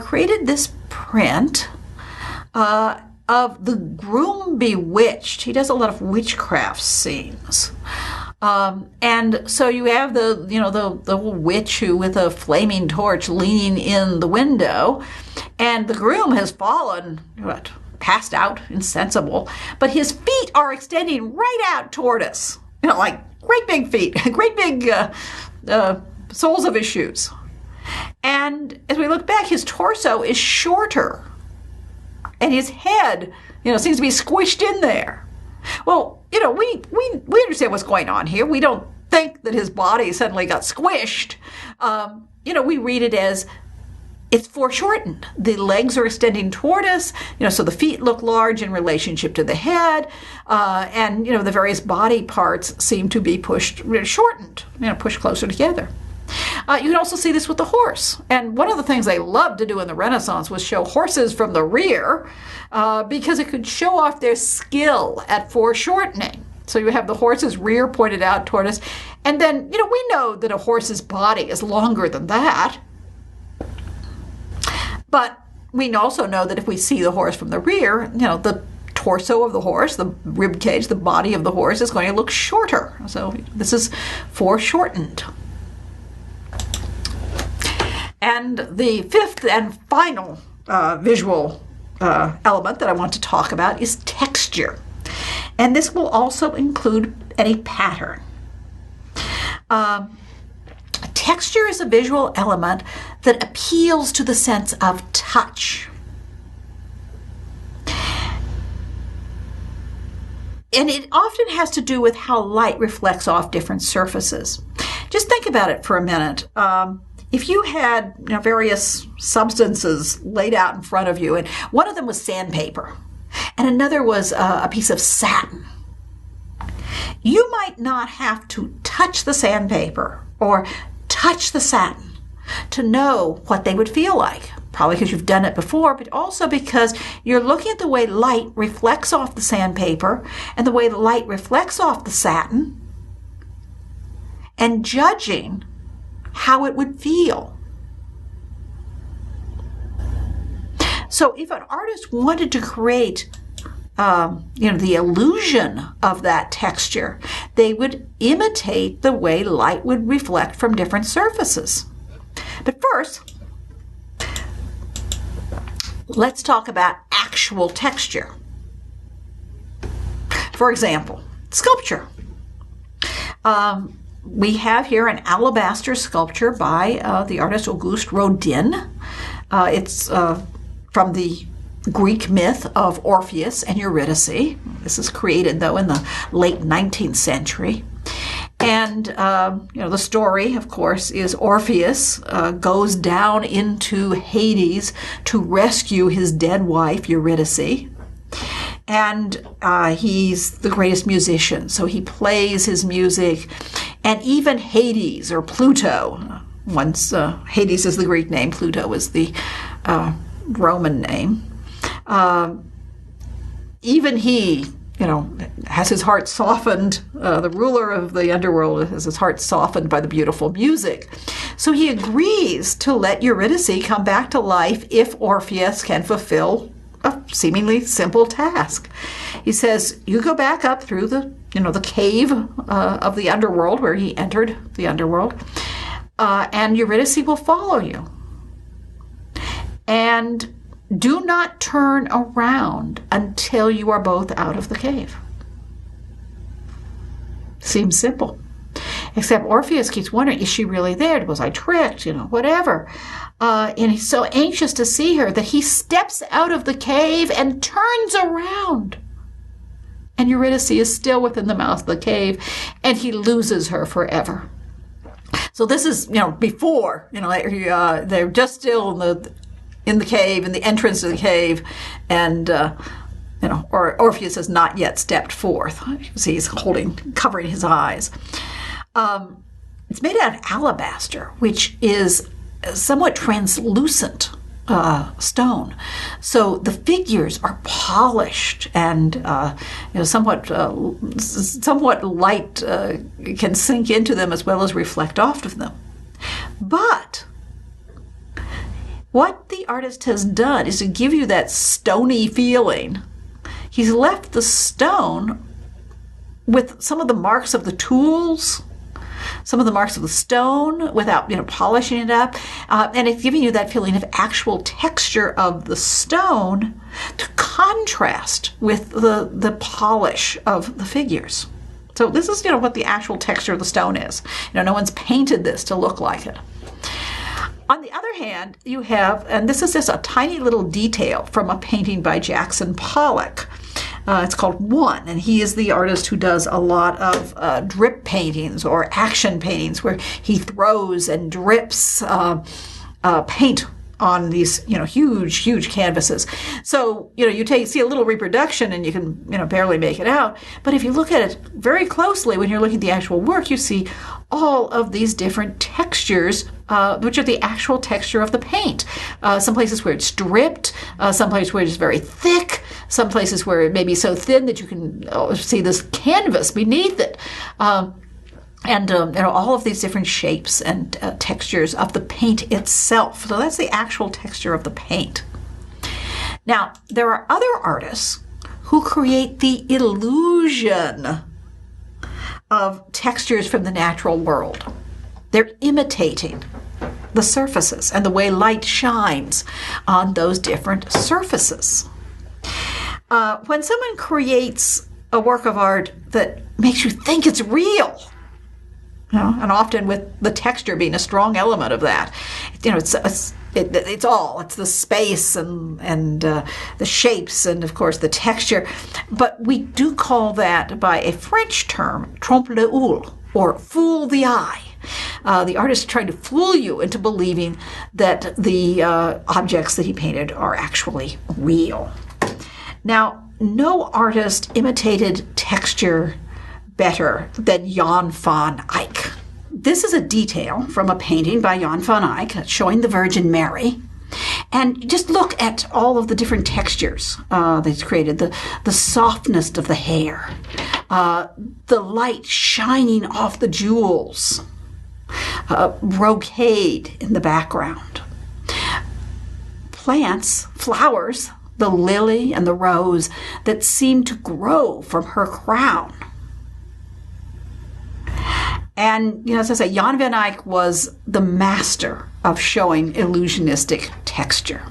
created this print of the groom bewitched. He does a lot of witchcraft scenes. And so you have the witch who with a flaming torch leaning in the window, and the groom has fallen, passed out, insensible, but his feet are extending right out toward us, like great big feet, great big soles of his shoes. And as we look back, his torso is shorter, and his head, seems to be squished in there. Well, we understand what's going on here. We don't think that his body suddenly got squished. We read it as it's foreshortened. The legs are extending toward us, so the feet look large in relationship to the head, and, the various body parts seem to be shortened, pushed closer together. You can also see this with the horse. And one of the things they loved to do in the Renaissance was show horses from the rear because it could show off their skill at foreshortening. So you have the horse's rear pointed out toward us. And then, we know that a horse's body is longer than that. But we also know that if we see the horse from the rear, the torso of the horse, the rib cage, the body of the horse is going to look shorter. So this is foreshortened. And the fifth and final visual element that I want to talk about is texture. And this will also include any pattern. Texture is a visual element that appeals to the sense of touch. And it often has to do with how light reflects off different surfaces. Just think about it for a minute. If you had various substances laid out in front of you, and one of them was sandpaper, and another was a piece of satin, you might not have to touch the sandpaper or touch the satin to know what they would feel like. Probably because you've done it before, but also because you're looking at the way light reflects off the sandpaper and the way the light reflects off the satin and judging how it would feel. So if an artist wanted to create the illusion of that texture, they would imitate the way light would reflect from different surfaces. But first, let's talk about actual texture. For example, sculpture. We have here an alabaster sculpture by the artist Auguste Rodin. It's from the Greek myth of Orpheus and Eurydice. This is created, though, in the late 19th century. And, the story, of course, is Orpheus goes down into Hades to rescue his dead wife, Eurydice. And he's the greatest musician. So he plays his music and even Hades or Pluto. Once Hades is the Greek name, Pluto is the Roman name. Even he, has his heart softened. The ruler of the underworld has his heart softened by the beautiful music. So he agrees to let Eurydice come back to life if Orpheus can fulfill a seemingly simple task. He says, you go back up through the cave of the underworld where he entered the underworld, and Eurydice will follow you. And do not turn around until you are both out of the cave. Seems simple. Except Orpheus keeps wondering, is she really there? Was I tricked? Whatever. And he's so anxious to see her that he steps out of the cave and turns around. And Eurydice is still within the mouth of the cave, and he loses her forever. So this is, before, they're just still in the cave, in the entrance of the cave, and Orpheus has not yet stepped forth. See, he's covering his eyes. It's made out of alabaster, which is somewhat translucent stone. So the figures are polished, and somewhat light can sink into them as well as reflect off of them. But what the artist has done is to give you that stony feeling. He's left the stone with some of the marks of the tools, some of the marks of the stone without, polishing it up. And it's giving you that feeling of actual texture of the stone to contrast with the polish of the figures. So this is, what the actual texture of the stone is. No one's painted this to look like it. On the other hand, you have, and this is just a tiny little detail from a painting by Jackson Pollock. It's called One, and he is the artist who does a lot of drip paintings or action paintings where he throws and drips paint on these, huge canvases. So, you see a little reproduction and you can, barely make it out. But if you look at it very closely, when you're looking at the actual work, you see all of these different textures, which are the actual texture of the paint. Some places where it's dripped, some places where it's very thick, some places where it may be so thin that you can see this canvas beneath it. And all of these different shapes and textures of the paint itself. So that's the actual texture of the paint. Now, there are other artists who create the illusion of textures from the natural world. They're imitating the surfaces and the way light shines on those different surfaces. When someone creates a work of art that makes you think it's real, and often with the texture being a strong element of that. It's the space and the shapes and, of course, the texture. But we do call that by a French term, trompe l'œil, or fool the eye. The artist trying to fool you into believing that the objects that he painted are actually real. Now, no artist imitated texture better than Jan van Eyck. This is a detail from a painting by Jan van Eyck showing the Virgin Mary. And just look at all of the different textures that he's created. The softness of the hair, the light shining off the jewels, brocade in the background. Plants, flowers, the lily and the rose that seem to grow from her crown. And, as I say, Jan van Eyck was the master of showing illusionistic texture.